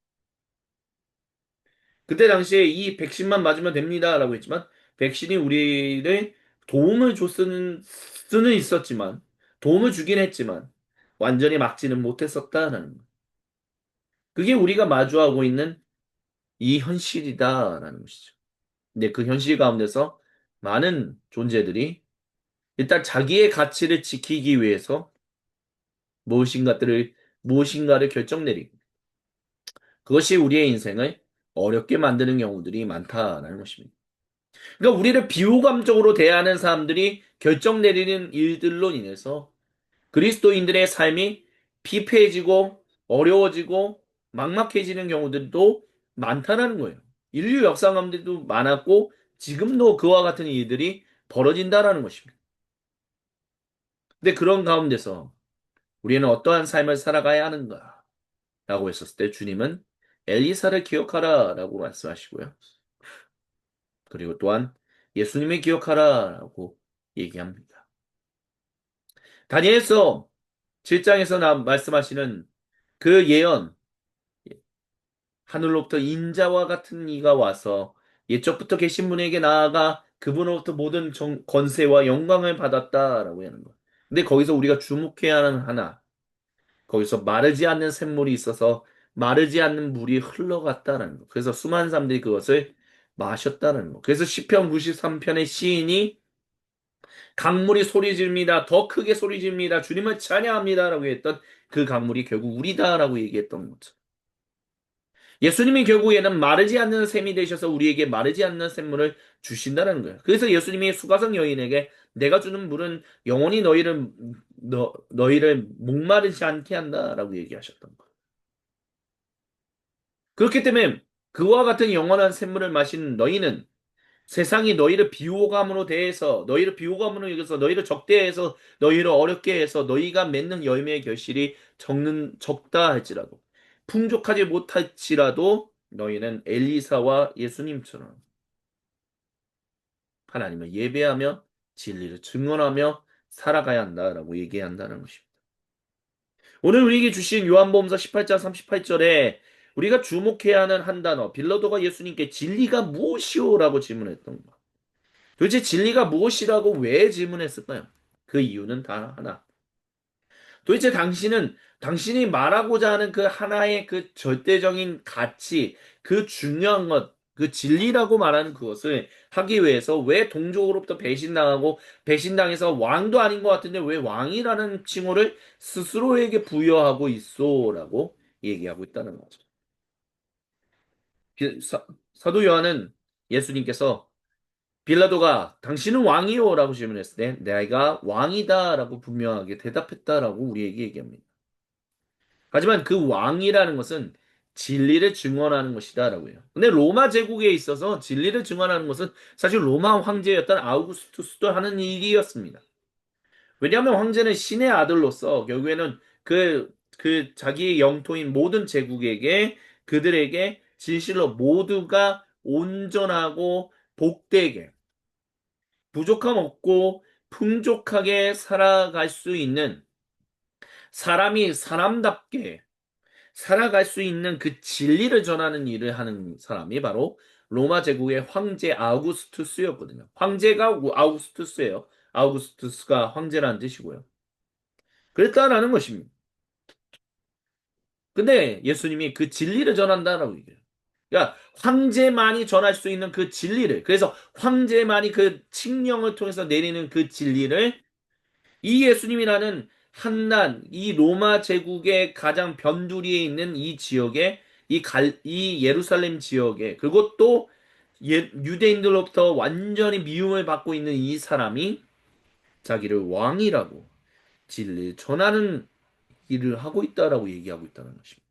그때 당시에 이 백신만 맞으면 됩니다라고 했지만, 백신이 우리를 도움을 수는 있었지만, 도움을 주긴 했지만, 완전히 막지는 못했었다라는 거. 그게 우리가 마주하고 있는 이 현실이다라는 것이죠. 근데 그 현실 가운데서 많은 존재들이 일단 자기의 가치를 지키기 위해서 무엇인가들을, 무엇인가를 결정 내리고, 그것이 우리의 인생을 어렵게 만드는 경우들이 많다라는 것입니다. 그러니까 우리를 비호감적으로 대하는 사람들이 결정 내리는 일들로 인해서 그리스도인들의 삶이 피폐해지고 어려워지고 막막해지는 경우들도 많다라는 거예요. 인류 역사 가운데도 많았고 지금도 그와 같은 일들이 벌어진다라는 것입니다. 근데 그런 가운데서 우리는 어떠한 삶을 살아가야 하는가? 라고 했었을 때 주님은 엘리사를 기억하라 라고 말씀하시고요. 그리고 또한 예수님을 기억하라 라고 얘기합니다. 다니엘서 7장에서 말씀하시는 그 예언, 하늘로부터 인자와 같은 이가 와서 옛적부터 계신 분에게 나아가 그분으로부터 모든 권세와 영광을 받았다라고 하는 거. 근데 거기서 우리가 주목해야 하는 하나, 거기서 마르지 않는 샘물이 있어서 마르지 않는 물이 흘러갔다는 거. 그래서 수많은 사람들이 그것을 마셨다는 거. 그래서 시편 93편의 시인이 강물이 소리 지릅니다. 더 크게 소리 지릅니다. 주님을 찬양합니다라고 했던 그 강물이 결국 우리다라고 얘기했던 거죠. 예수님이 결국에는 마르지 않는 샘이 되셔서 우리에게 마르지 않는 샘물을 주신다는 거예요. 그래서 예수님이 수가성 여인에게 내가 주는 물은 영원히 너희를 목마르지 않게 한다라고 얘기하셨던 거예요. 그렇기 때문에 그와 같은 영원한 샘물을 마신 너희는 세상이 너희를 비호감으로 대해서 너희를 비호감으로 여겨서 너희를 적대해서 너희를 어렵게 해서 너희가 맺는 열매의 결실이 적다 할지라도 풍족하지 못할지라도 너희는 엘리사와 예수님처럼 하나님을 예배하며 진리를 증언하며 살아가야 한다라고 얘기한다는 것입니다. 오늘 우리에게 주신 요한복음서 18장 38절에 우리가 주목해야 하는 한 단어 빌라도가 예수님께 진리가 무엇이오라고 질문했던 것. 도대체 진리가 무엇이라고 왜 질문했을까요? 그 이유는 단 하나. 도대체 당신이 말하고자 하는 그 하나의 그 절대적인 가치, 그 중요한 것, 그 진리라고 말하는 그것을 하기 위해서 왜 동족으로부터 배신당하고 배신당해서 왕도 아닌 것 같은데 왜 왕이라는 칭호를 스스로에게 부여하고 있소라고 얘기하고 있다는 거죠. 사도 요한은 예수님께서 빌라도가 당신은 왕이요? 라고 질문했을 때 내가 왕이다 라고 분명하게 대답했다라고 우리에게 얘기합니다. 하지만 그 왕이라는 것은 진리를 증언하는 것이다라고 해요. 근데 로마 제국에 있어서 진리를 증언하는 것은 사실 로마 황제였던 아우구스투스도 하는 일이었습니다. 왜냐하면 황제는 신의 아들로서 결국에는 그 자기의 영토인 모든 제국에게 그들에게 진실로 모두가 온전하고 복되게 부족함 없고 풍족하게 살아갈 수 있는 사람이 사람답게 살아갈 수 있는 그 진리를 전하는 일을 하는 사람이 바로 로마 제국의 황제 아우구스투스였거든요. 황제가 아우구스투스예요. 아우구스투스가 황제라는 뜻이고요. 그랬다라는 것입니다. 근데 예수님이 그 진리를 전한다라고 얘기해요. 그러니까 황제만이 전할 수 있는 그 진리를 그래서 황제만이 그 칙령을 통해서 내리는 그 진리를 이 예수님이라는 이 로마 제국의 가장 변두리에 있는 이 지역에, 이 예루살렘 지역에, 그리고 또 유대인들로부터 완전히 미움을 받고 있는 이 사람이 자기를 왕이라고 진리를 전하는 일을 하고 있다라고 얘기하고 있다는 것입니다.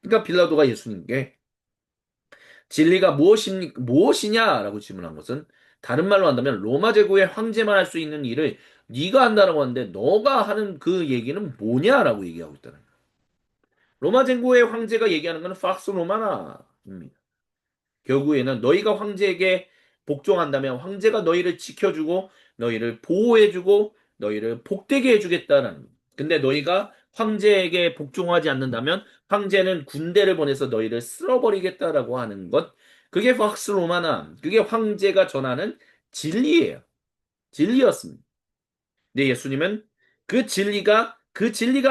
그러니까 빌라도가 예수님께 진리가 무엇이냐라고 질문한 것은 다른 말로 한다면 로마 제국의 황제만 할 수 있는 일을 네가 한다라고 하는데 너가 하는 그 얘기는 뭐냐라고 얘기하고 있다는 거야. 로마 제국의 황제가 얘기하는 것은 팍스 로마나입니다. 결국에는 너희가 황제에게 복종한다면 황제가 너희를 지켜주고 너희를 보호해주고 너희를 복되게 해주겠다는 거예요. 근데 너희가 황제에게 복종하지 않는다면 황제는 군대를 보내서 너희를 쓸어버리겠다라고 하는 것. 그게 팍스 로마나, 그게 황제가 전하는 진리예요. 진리였습니다. 네, 예수님은 그 진리가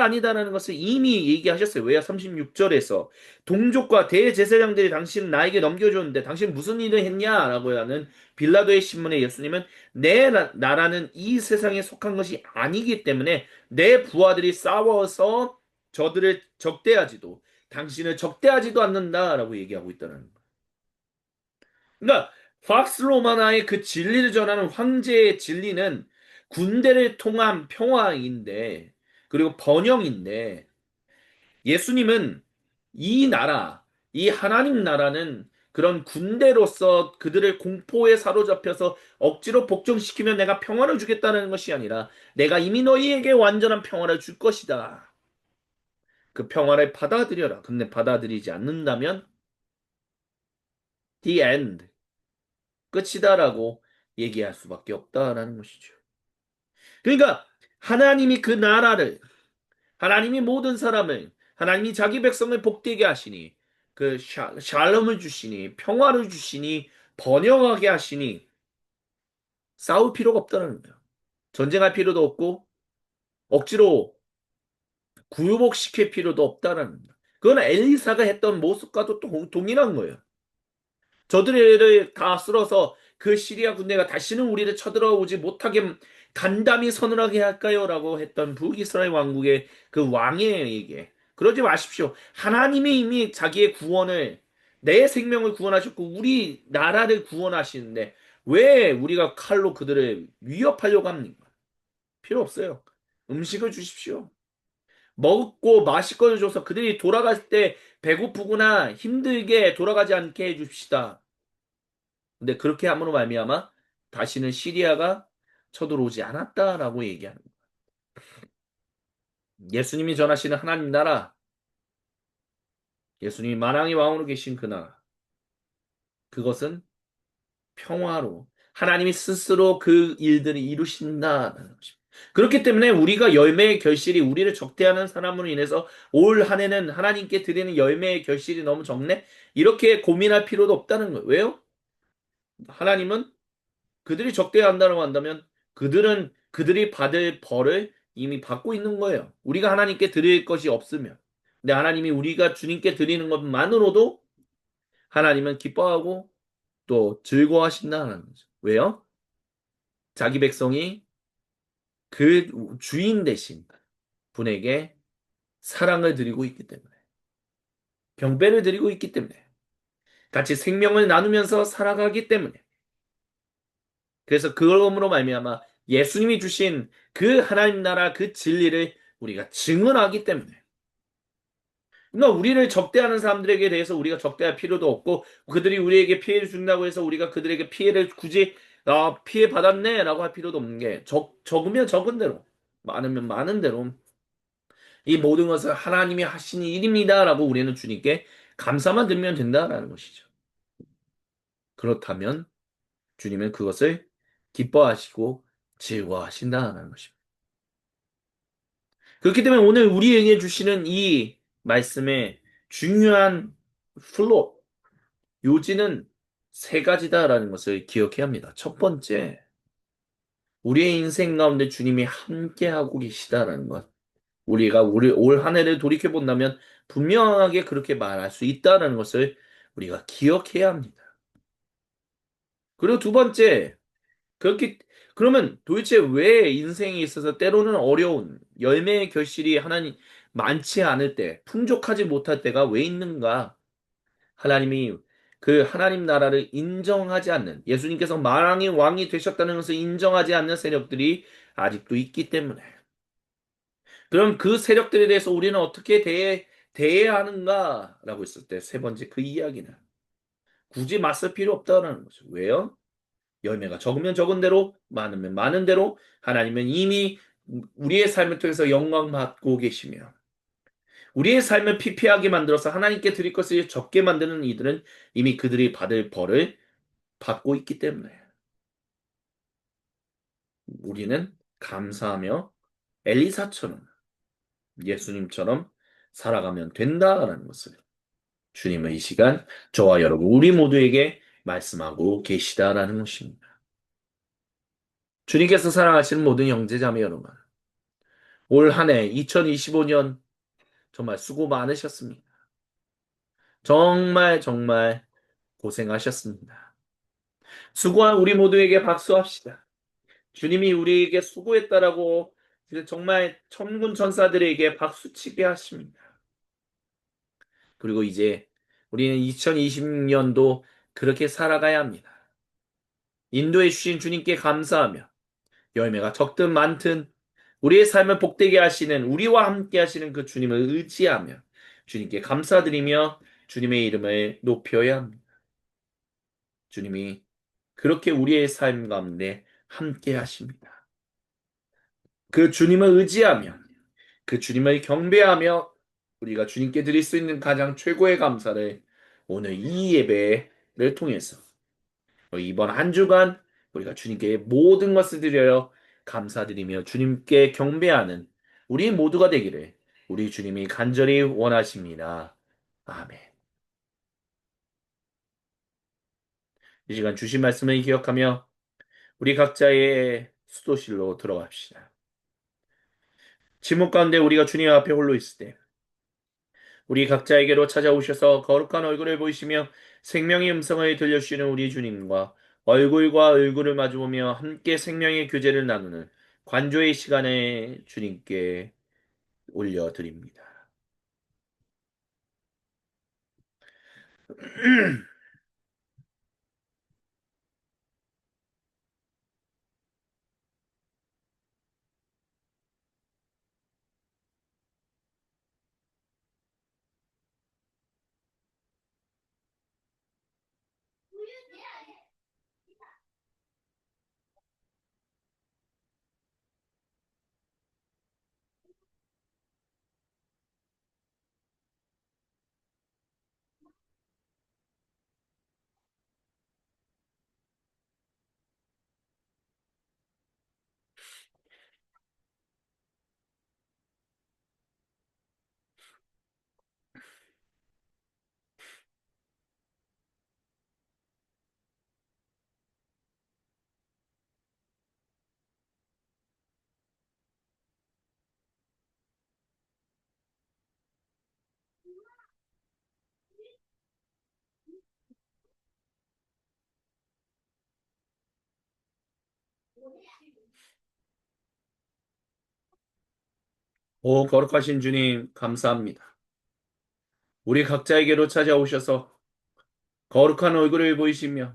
아니다라는 것을 이미 얘기하셨어요. 왜요? 36절에서 동족과 대제사장들이 당신 나에게 넘겨줬는데 당신 무슨 일을 했냐라고 하는 빌라도의 신문에 예수님은 내 나라는 이 세상에 속한 것이 아니기 때문에 내 부하들이 싸워서 저들을 적대하지도 당신을 적대하지도 않는다라고 얘기하고 있다는 거예요. 그러니까 팍스 로마나의 그 진리를 전하는 황제의 진리는 군대를 통한 평화인데 그리고 번영인데 예수님은 이 나라, 이 하나님 나라는 그런 군대로서 그들을 공포에 사로잡혀서 억지로 복종시키면 내가 평화를 주겠다는 것이 아니라 내가 이미 너희에게 완전한 평화를 줄 것이다. 그 평화를 받아들여라. 근데 받아들이지 않는다면 the end. 끝이다라고 얘기할 수밖에 없다라는 것이죠. 그러니까 하나님이 그 나라를, 하나님이 모든 사람을, 하나님이 자기 백성을 복되게 하시니, 그 샬롬을 주시니, 평화를 주시니, 번영하게 하시니, 싸울 필요가 없다는 거예요. 전쟁할 필요도 없고, 억지로 굴복시킬 필요도 없다는 거예요. 그건 엘리사가 했던 모습과도 동일한 거예요. 저들을 다 쓸어서 그 시리아 군대가 다시는 우리를 쳐들어오지 못하게 간담이 서늘하게 할까요? 라고 했던 북이스라엘 왕국의 그 왕에게 그러지 마십시오. 하나님이 이미 자기의 구원을 내 생명을 구원하셨고 우리 나라를 구원하시는데 왜 우리가 칼로 그들을 위협하려고 합니까? 필요 없어요. 음식을 주십시오. 먹고 마실 것을 줘서 그들이 돌아갈 때 배고프거나 힘들게 돌아가지 않게 해줍시다. 근데 그렇게 함으로 말미암아 다시는 시리아가 쳐들어오지 않았다라고 얘기하는 거예요. 예수님이 전하시는 하나님 나라, 예수님이 만왕의 왕으로 계신 그 나라, 그것은 평화로 하나님이 스스로 그 일들을 이루신다는 것입니다. 그렇기 때문에 우리가 열매의 결실이 우리를 적대하는 사람으로 인해서 올 한 해는 하나님께 드리는 열매의 결실이 너무 적네? 이렇게 고민할 필요도 없다는 거예요. 왜요? 하나님은 그들이 적대한다고 한다면 그들은 그들이 받을 벌을 이미 받고 있는 거예요. 우리가 하나님께 드릴 것이 없으면. 근데 하나님이 우리가 주님께 드리는 것만으로도 하나님은 기뻐하고 또 즐거워하신다는 거죠. 왜요? 자기 백성이 그 주인 대신 분에게 사랑을 드리고 있기 때문에, 경배를 드리고 있기 때문에, 같이 생명을 나누면서 살아가기 때문에, 그래서 그걸로 말미암아 예수님이 주신 그 하나님 나라 그 진리를 우리가 증언하기 때문에 그러니까 우리를 적대하는 사람들에게 대해서 우리가 적대할 필요도 없고 그들이 우리에게 피해를 준다고 해서 우리가 그들에게 피해를 굳이 피해 받았네라고 할 필요도 없는 게 적으면 적은 대로 많으면 많은 대로 이 모든 것을 하나님이 하신 일입니다라고 우리는 주님께 감사만 드리면 된다라는 것이죠. 그렇다면 주님은 그것을 기뻐하시고 즐거워하신다는 것입니다. 그렇기 때문에 오늘 우리에게 주시는 이 말씀의 중요한 플롯, 요지는 세 가지다라는 것을 기억해야 합니다. 첫 번째, 우리의 인생 가운데 주님이 함께하고 계시다라는 것. 우리가 우리 올 한 해를 돌이켜 본다면 분명하게 그렇게 말할 수 있다라는 것을 우리가 기억해야 합니다. 그리고 두 번째, 그렇게 그러면 도대체 왜 인생에 있어서 때로는 어려운 열매의 결실이 하나님 많지 않을 때, 풍족하지 못할 때가 왜 있는가? 하나님이 그 하나님 나라를 인정하지 않는 예수님께서 만왕의 왕이 되셨다는 것을 인정하지 않는 세력들이 아직도 있기 때문에 그럼 그 세력들에 대해서 우리는 어떻게 대해야 하는가라고 했을 때 세 번째 그 이야기는 굳이 맞설 필요 없다는 거죠. 왜요? 열매가 적으면 적은 대로, 많으면 많은 대로 하나님은 이미 우리의 삶을 통해서 영광 받고 계시며 우리의 삶을 피폐하게 만들어서 하나님께 드릴 것을 적게 만드는 이들은 이미 그들이 받을 벌을 받고 있기 때문에 우리는 감사하며 엘리사처럼 예수님처럼 살아가면 된다라는 것을 주님은 이 시간 저와 여러분 우리 모두에게 말씀하고 계시다라는 것입니다. 주님께서 사랑하시는 모든 형제자매 여러분, 올 한 해 2025년 정말 수고 많으셨습니다. 정말 정말 고생하셨습니다. 수고한 우리 모두에게 박수합시다. 주님이 우리에게 수고했다라고 정말 천군 천사들에게 박수치게 하십니다. 그리고 이제 우리는 2020년도 그렇게 살아가야 합니다. 인도해 주신 주님께 감사하며 열매가 적든 많든 우리의 삶을 복되게 하시는 우리와 함께 하시는 그 주님을 의지하며 주님께 감사드리며 주님의 이름을 높여야 합니다. 주님이 그렇게 우리의 삶 가운데 함께 하십니다. 그 주님을 의지하며 그 주님을 경배하며 우리가 주님께 드릴 수 있는 가장 최고의 감사를 오늘 이 예배를 통해서 이번 한 주간 우리가 주님께 모든 것을 드려요 감사드리며 주님께 경배하는 우리 모두가 되기를 우리 주님이 간절히 원하십니다. 아멘. 이 시간 주신 말씀을 기억하며 우리 각자의 수도실로 들어갑시다. 침묵 가운데 우리가 주님 앞에 홀로 있을 때 우리 각자에게로 찾아오셔서 거룩한 얼굴을 보이시며 생명의 음성을 들려주시는 우리 주님과 얼굴과 얼굴을 마주보며 함께 생명의 교제를 나누는 관조의 시간에 주님께 올려드립니다. 오 거룩하신 주님 감사합니다. 우리 각자에게로 찾아오셔서 거룩한 얼굴을 보이시며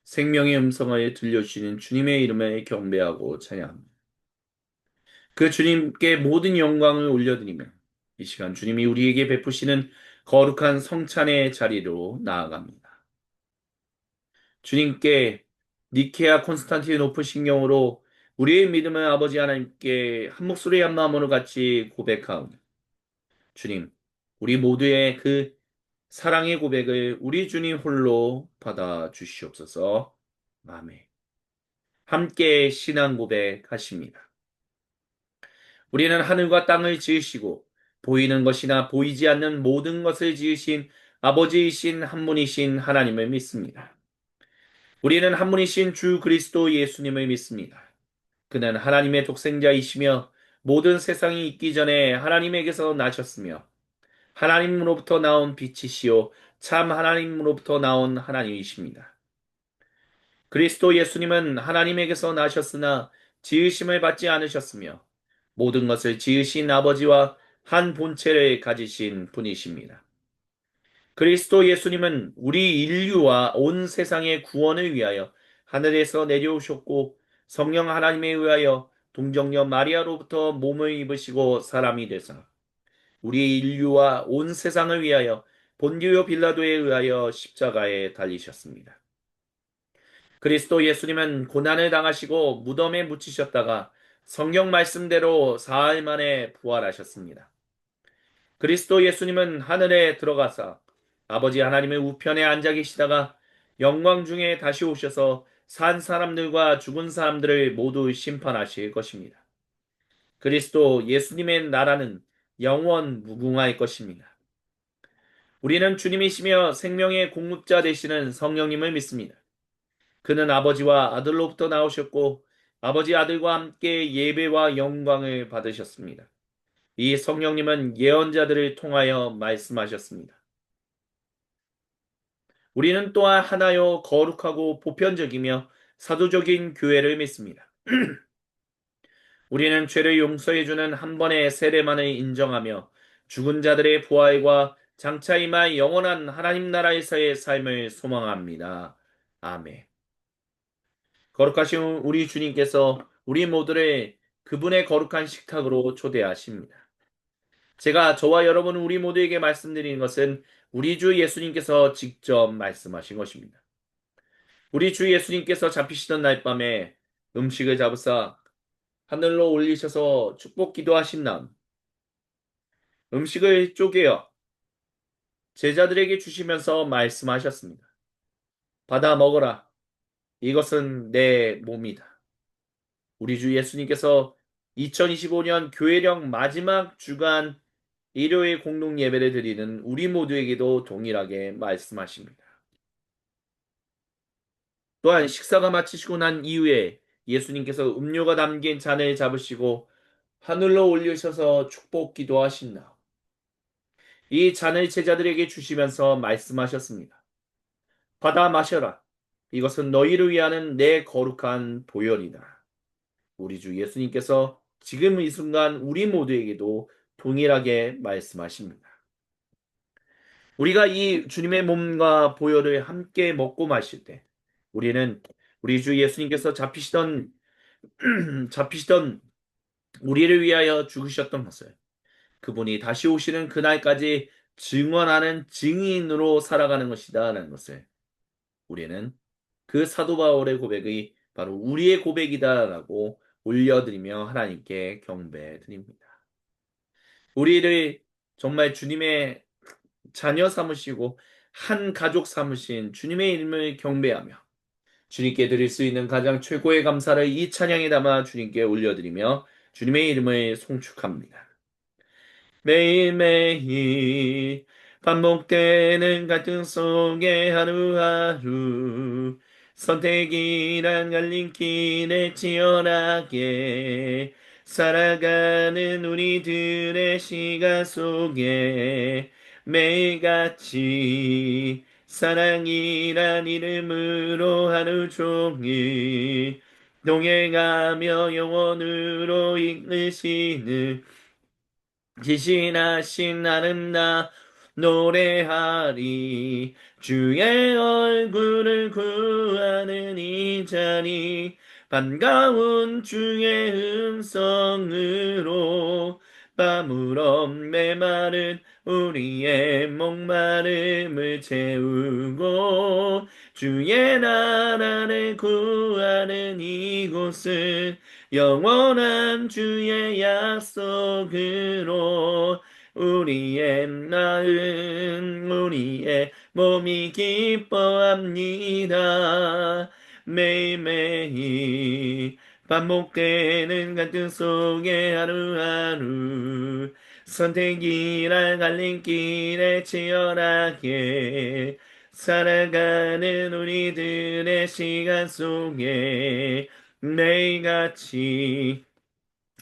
생명의 음성을 들려주시는 주님의 이름에 경배하고 찬양합니다. 그 주님께 모든 영광을 올려드리며 이 시간 주님이 우리에게 베푸시는 거룩한 성찬의 자리로 나아갑니다. 주님께 니케아 콘스탄티노플 신경으로 우리의 믿음을 아버지 하나님께 한 목소리 한 마음으로 같이 고백하오니 주님, 우리 모두의 그 사랑의 고백을 우리 주님 홀로 받아 주시옵소서. 아멘. 함께 신앙 고백하십니다. 우리는 하늘과 땅을 지으시고 보이는 것이나 보이지 않는 모든 것을 지으신 아버지이신 한 분이신 하나님을 믿습니다. 우리는 한 분이신 주 그리스도 예수님을 믿습니다. 그는 하나님의 독생자이시며 모든 세상이 있기 전에 하나님에게서 나셨으며 하나님으로부터 나온 빛이시요 참 하나님으로부터 나온 하나님이십니다. 그리스도 예수님은 하나님에게서 나셨으나 지으심을 받지 않으셨으며 모든 것을 지으신 아버지와 한 본체를 가지신 분이십니다. 그리스도 예수님은 우리 인류와 온 세상의 구원을 위하여 하늘에서 내려오셨고 성령 하나님에 의하여 동정녀 마리아로부터 몸을 입으시고 사람이 되사 우리 인류와 온 세상을 위하여 본디오 빌라도에 의하여 십자가에 달리셨습니다. 그리스도 예수님은 고난을 당하시고 무덤에 묻히셨다가 성경 말씀대로 사흘 만에 부활하셨습니다. 그리스도 예수님은 하늘에 들어가사 아버지 하나님의 우편에 앉아 계시다가 영광 중에 다시 오셔서 산 사람들과 죽은 사람들을 모두 심판하실 것입니다. 그리스도 예수님의 나라는 영원 무궁할 것입니다. 우리는 주님이시며 생명의 공급자 되시는 성령님을 믿습니다. 그는 아버지와 아들로부터 나오셨고 아버지 아들과 함께 예배와 영광을 받으셨습니다. 이 성령님은 예언자들을 통하여 말씀하셨습니다. 우리는 또한 하나요 거룩하고 보편적이며 사도적인 교회를 믿습니다. 우리는 죄를 용서해주는 한 번의 세례만을 인정하며 죽은 자들의 부활과 장차 임할 영원한 하나님 나라에서의 삶을 소망합니다. 아멘. 거룩하신 우리 주님께서 우리 모두를 그분의 거룩한 식탁으로 초대하십니다. 제가 저와 여러분 우리 모두에게 말씀드리는 것은 우리 주 예수님께서 직접 말씀하신 것입니다. 우리 주 예수님께서 잡히시던 날 밤에 음식을 잡으사 하늘로 올리셔서 축복 기도하신 다음 음식을 쪼개어 제자들에게 주시면서 말씀하셨습니다. 받아 먹어라. 이것은 내 몸이다. 우리 주 예수님께서 2025년 교회령 마지막 주간 일요일 공동 예배를 드리는 우리 모두에게도 동일하게 말씀하십니다. 또한 식사가 마치시고 난 이후에 예수님께서 음료가 담긴 잔을 잡으시고 하늘로 올리셔서 축복 기도하신다. 이 잔을 제자들에게 주시면서 말씀하셨습니다. 받아 마셔라. 이것은 너희를 위하는 내 거룩한 보혈이다. 우리 주 예수님께서 지금 이 순간 우리 모두에게도 동일하게 말씀하십니다. 우리가 이 주님의 몸과 보혈을 함께 먹고 마실 때 우리는 우리 주 예수님께서 잡히시던 우리를 위하여 죽으셨던 것을 그분이 다시 오시는 그날까지 증언하는 증인으로 살아가는 것이다라는 것을 우리는 그 사도 바울의 고백이 바로 우리의 고백이다라고 올려드리며 하나님께 경배드립니다. 우리를 정말 주님의 자녀 삼으시고 한 가족 삼으신 주님의 이름을 경배하며 주님께 드릴 수 있는 가장 최고의 감사를 이 찬양에 담아 주님께 올려드리며 주님의 이름을 송축합니다. 매일매일 반복되는 갈등 속에 하루하루 선택이란 갈림길에 치열하게 살아가는 우리들의 시간 속에 매일같이 사랑이란 이름으로 하루 종일 동행하며 영원으로 이끄시는 지신하신 나는 나 노래하리 주의 얼굴을 구하는 이 자리 반가운 주의 음성으로 밤으로 메마른 우리의 목마름을 채우고 주의 나라를 구하는 이곳은 영원한 주의 약속으로 우리의 마음 우리의 몸이 기뻐합니다. 매일매일 반복되는 갈등 속에 하루하루 선택이란 갈림길에 치열하게 살아가는 우리들의 시간 속에 매일같이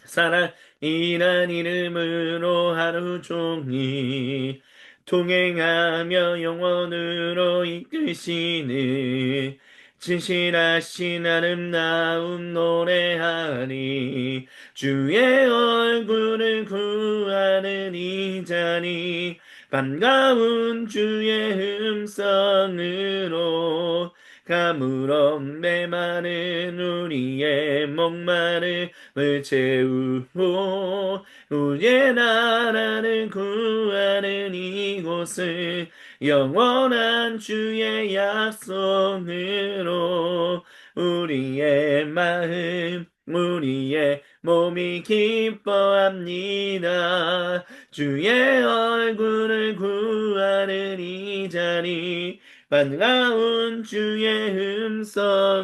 사랑이란 이름으로 하루 종일 동행하며 영원으로 이끄시는 진실하신 아름다운 노래하니 주의 얼굴을 구하는 이 자리 반가운 주의 음성으로 가물없 메마른 우리의 목마름을 채우고 우리의 나라를 구하는 이곳을 영원한 주의 약속으로 우리의 마음 우리의 몸이 기뻐합니다. 주의 얼굴을 구하는 이 자리 반가운 주의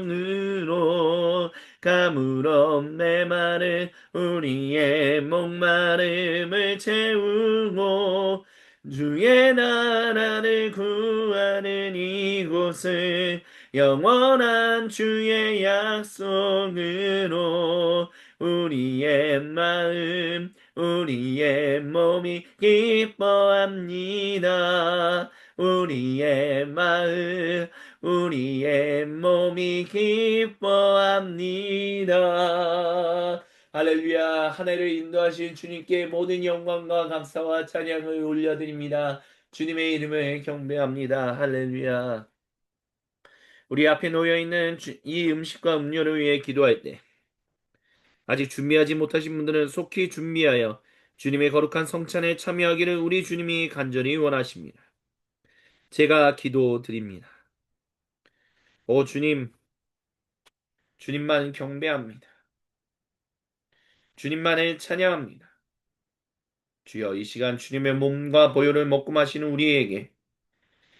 음성으로 가물없 내 말은 우리의 목마름을 채우고 주의 나라를 구하는 이곳을 영원한 주의 약속으로 우리의 마음 우리의 몸이 기뻐합니다. 우리의 마음, 우리의 몸이 기뻐합니다. 할렐루야. 한 해를 인도하신 주님께 모든 영광과 감사와 찬양을 올려드립니다. 주님의 이름을 경배합니다. 할렐루야. 우리 앞에 놓여있는 이 음식과 음료를 위해 기도할 때 아직 준비하지 못하신 분들은 속히 준비하여 주님의 거룩한 성찬에 참여하기를 우리 주님이 간절히 원하십니다. 제가 기도드립니다. 오 주님, 주님만 경배합니다. 주님만을 찬양합니다. 주여 이 시간 주님의 몸과 보혈을 먹고 마시는 우리에게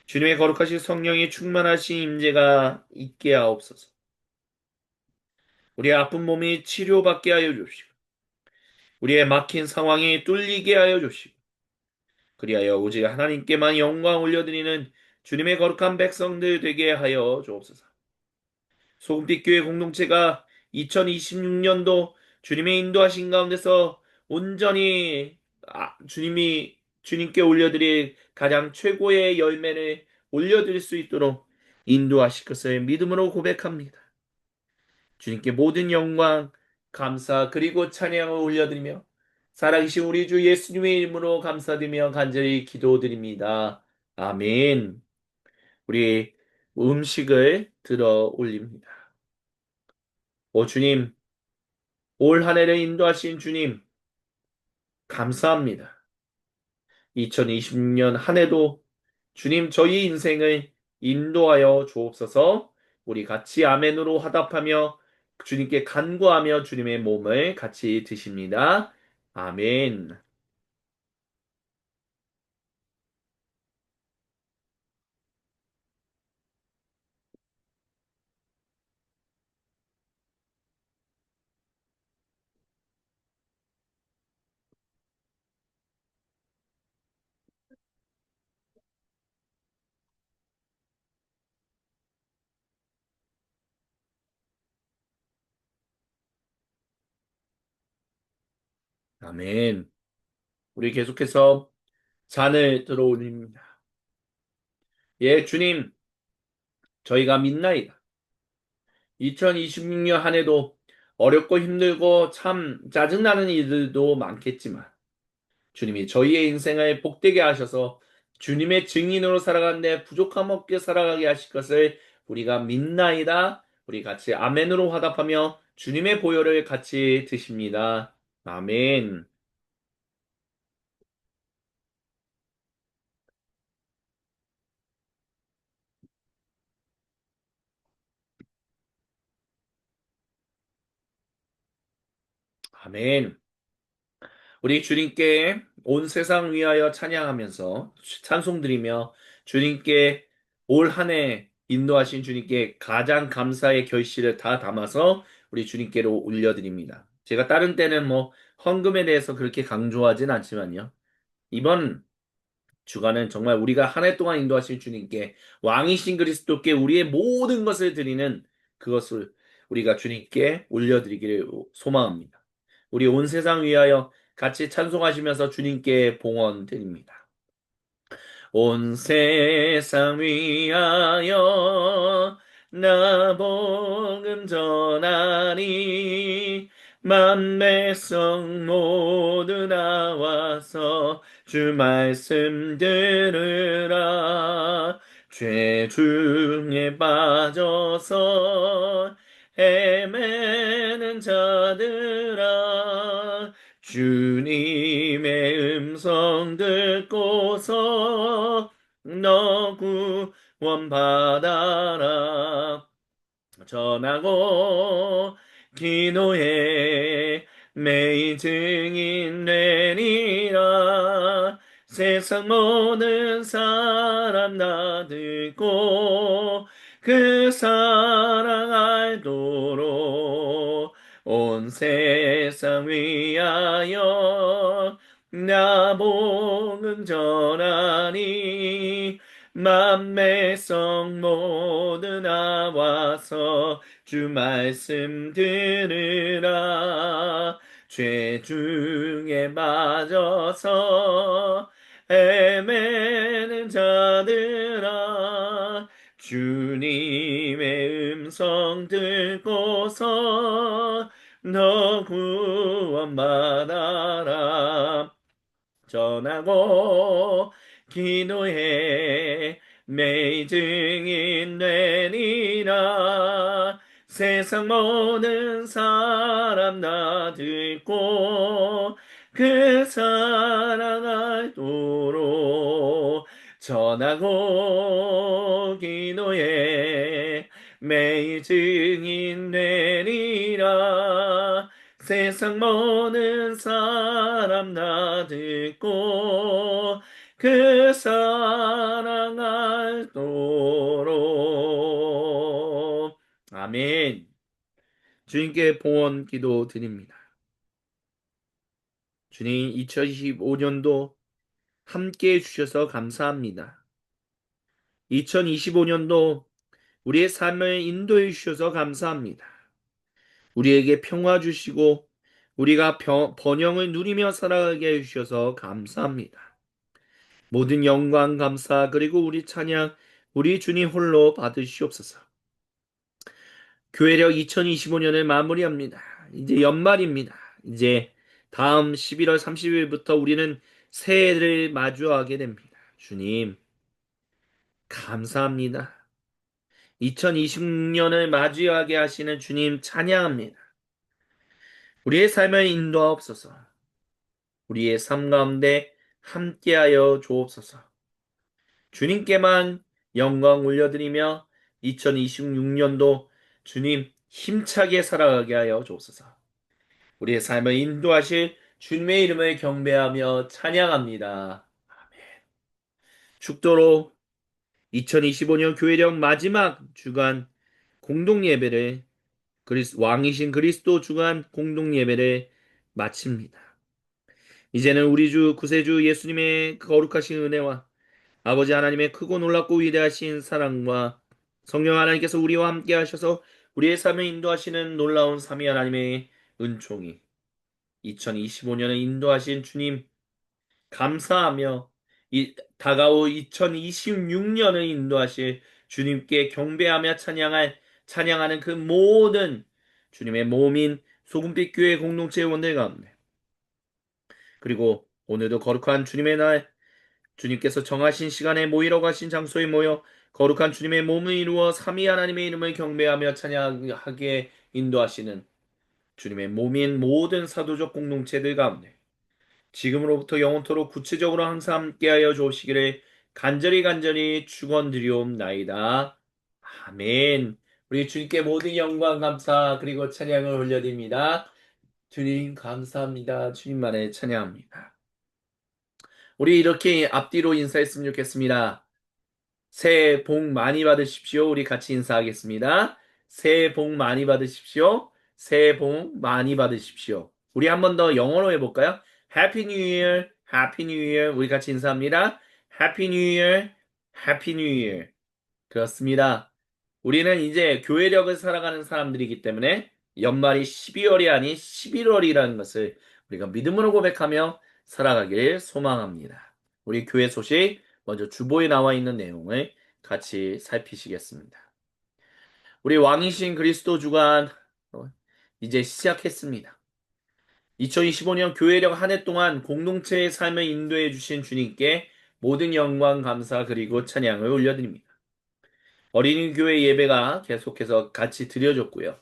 주님의 거룩하신 성령이 충만하신 임재가 있게 하옵소서. 우리의 아픈 몸이 치료받게 하여 주시고 우리의 막힌 상황이 뚫리게 하여 주시고 그리하여 오직 하나님께만 영광 올려드리는 주님의 거룩한 백성들 되게 하여 주옵소서. 소금빛 교회 공동체가 2026년도 주님의 인도하신 가운데서 온전히 주님께 올려드릴 가장 최고의 열매를 올려드릴 수 있도록 인도하실 것을 믿음으로 고백합니다. 주님께 모든 영광, 감사 그리고 찬양을 올려드리며 살아계신 우리 주 예수님의 이름으로 감사드리며 간절히 기도드립니다. 아멘. 우리 음식을 들어 올립니다. 오 주님, 올 한 해를 인도하신 주님, 감사합니다. 2026년 한 해도 주님 저희 인생을 인도하여 주옵소서. 우리 같이 아멘으로 화답하며 주님께 간구하며 주님의 몸을 같이 드십니다. 아멘. 아멘. 우리 계속해서 잔을 들어 올립니다. 예, 주님, 저희가 믿나이다. 2026년 한 해도 어렵고 힘들고 참 짜증나는 일들도 많겠지만 주님이 저희의 인생을 복되게 하셔서 주님의 증인으로 살아가는데 부족함 없게 살아가게 하실 것을 우리가 믿나이다. 우리 같이 아멘으로 화답하며 주님의 보혈을 같이 드십니다. 아멘. 아멘. 우리 주님께 온 세상 위하여 찬양하면서 찬송드리며 주님께 올 한 해 인도하신 주님께 가장 감사의 결실을 다 담아서 우리 주님께로 올려드립니다. 제가 다른 때는 뭐 헌금에 대해서 그렇게 강조하진 않지만요. 이번 주간은 정말 우리가 한 해 동안 인도하신 주님께 왕이신 그리스도께 우리의 모든 것을 드리는 그것을 우리가 주님께 올려드리기를 소망합니다. 우리 온 세상 위하여 같이 찬송하시면서 주님께 봉헌 드립니다. 온 세상 위하여 나 복음 전하니 만백성 모두 나와서 주 말씀 들으라 죄 중에 빠져서 헤매는 자들아 주님의 음성 듣고서 너 구원받아라. 전하고 기도해 매일 증인 되리라. 세상 모든 사람 다 듣고 그 사랑 알도록 온 세상 위하여 나 복음 전하니 만매성 모두 나와서 주 말씀 들으라. 죄 중에 빠져서 헤매는 자들아, 주님의 음성 듣고서 너 구원받아라. 전하고 기도해 매일 증인 되리라. 세상 모든 사람 다 듣고 그 사랑 알도록 전하고 기도해 매일 증인 되리라. 세상 모든 사람 다 듣고 그 사랑 알도록. 아멘. 주님께 봉헌 기도 드립니다. 주님, 2025년도 함께 해주셔서 감사합니다. 2025년도 우리의 삶을 인도해 주셔서 감사합니다. 우리에게 평화 주시고 우리가 번영을 누리며 살아가게 해주셔서 감사합니다. 모든 영광 감사 그리고 우리 찬양 우리 주님 홀로 받으시옵소서. 교회력 2025년을 마무리합니다. 이제 연말입니다. 이제 다음 11월 30일부터 우리는 새해를 마주하게 됩니다. 주님 감사합니다. 2026년을 맞이하게 하시는 주님 찬양합니다. 우리의 삶을 인도하옵소서. 우리의 삶 가운데 함께하여 주옵소서. 주님께만 영광 올려드리며 2026년도 주님 힘차게 살아가게 하여 주옵소서. 우리의 삶을 인도하실 주님의 이름을 경배하며 찬양합니다. 축도로 2025년 교회력 마지막 주간 공동예배를 왕이신 그리스도 주간 공동예배를 마칩니다. 이제는 우리 주 구세주 예수님의 거룩하신 은혜와 아버지 하나님의 크고 놀랍고 위대하신 사랑과 성령 하나님께서 우리와 함께 하셔서 우리의 삶을 인도하시는 놀라운 삼위 하나님의 은총이 2025년을 인도하신 주님 감사하며 다가올 2026년을 인도하실 주님께 경배하며 찬양하는 그 모든 주님의 몸인 소금빛 교회 공동체 원들 가운데 그리고 오늘도 거룩한 주님의 날 주님께서 정하신 시간에 모이러 가신 장소에 모여 거룩한 주님의 몸을 이루어 삼위 하나님의 이름을 경배하며 찬양하게 인도하시는 주님의 몸인 모든 사도적 공동체들 가운데 지금으로부터 영원토록 구체적으로 항상 함께하여 주시기를 간절히 축원드리옵나이다. 아멘. 우리 주님께 모든 영광 감사 그리고 찬양을 올려드립니다. 주님 감사합니다. 주님만을 찬양합니다. 우리 이렇게 앞뒤로 인사했으면 좋겠습니다. 새해 복 많이 받으십시오. 우리 같이 인사하겠습니다. 새해 복 많이 받으십시오. 새해 복 많이 받으십시오. 우리 한 번 더 영어로 해볼까요? Happy New Year, Happy New Year. 우리 같이 인사합니다. Happy New Year, Happy New Year. 그렇습니다. 우리는 이제 교회력을 살아가는 사람들이기 때문에 연말이 12월이 아닌 11월이라는 것을 우리가 믿음으로 고백하며 살아가길 소망합니다. 우리 교회 소식 먼저 주보에 나와 있는 내용을 같이 살피시겠습니다. 우리 왕이신 그리스도 주간 이제 시작했습니다. 2025년 교회력 한 해 동안 공동체의 삶을 인도해 주신 주님께 모든 영광 감사 그리고 찬양을 올려드립니다. 어린이 교회 예배가 계속해서 같이 드려졌고요.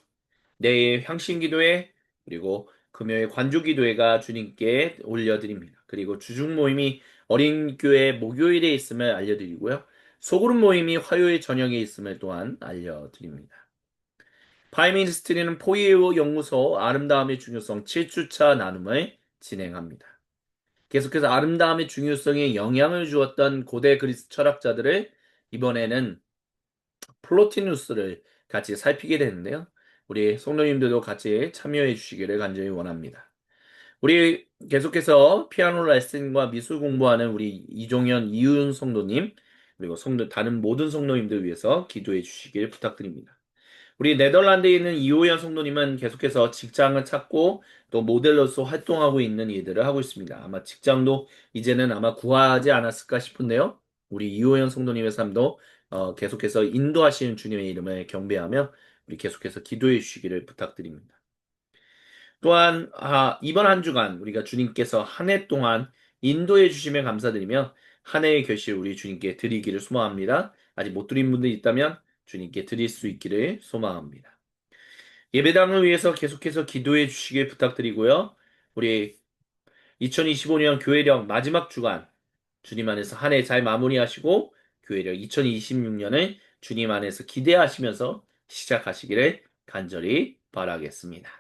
내일 향신기도회 그리고 금요일 관주기도회가 주님께 올려드립니다. 그리고 주중 모임이 어린 교회 목요일에 있음을 알려드리고요. 소그룹 모임이 화요일 저녁에 있음을 또한 알려드립니다. 파이민스트리는 포이에어 연구소 아름다움의 중요성 7주차 나눔을 진행합니다. 계속해서 아름다움의 중요성에 영향을 주었던 고대 그리스 철학자들을 이번에는 플로티누스를 같이 살피게 되는데요. 우리 성도님들도 같이 참여해 주시기를 간절히 원합니다. 우리 계속해서 피아노 레슨과 미술 공부하는 우리 이종현, 이윤 성도님, 그리고 다른 모든 성도님들 위해서 기도해 주시길 부탁드립니다. 우리 네덜란드에 있는 이호연 성도님은 계속해서 직장을 찾고 또 모델로서 활동하고 있는 일들을 하고 있습니다. 아마 직장도 이제는 아마 구하지 않았을까 싶은데요. 우리 이호연 성도님의 삶도 계속해서 인도하시는 주님의 이름을 경배하며 우리 계속해서 기도해 주시기를 부탁드립니다. 또한 이번 한 주간 우리가 주님께서 한 해 동안 인도해 주심에 감사드리며 한 해의 결실 우리 주님께 드리기를 소망합니다. 아직 못 드린 분들이 있다면 주님께 드릴 수 있기를 소망합니다. 예배당을 위해서 계속해서 기도해 주시길 부탁드리고요. 우리 2025년 교회력 마지막 주간 주님 안에서 한 해 잘 마무리하시고 교회력 2026년을 주님 안에서 기대하시면서 시작하시기를 간절히 바라겠습니다.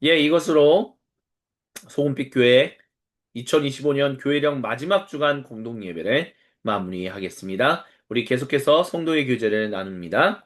예, 이것으로 소금빛 교회 2025년 교회력 마지막 주간 공동 예배를 마무리하겠습니다. 우리 계속해서 성도의 교제를 나눕니다.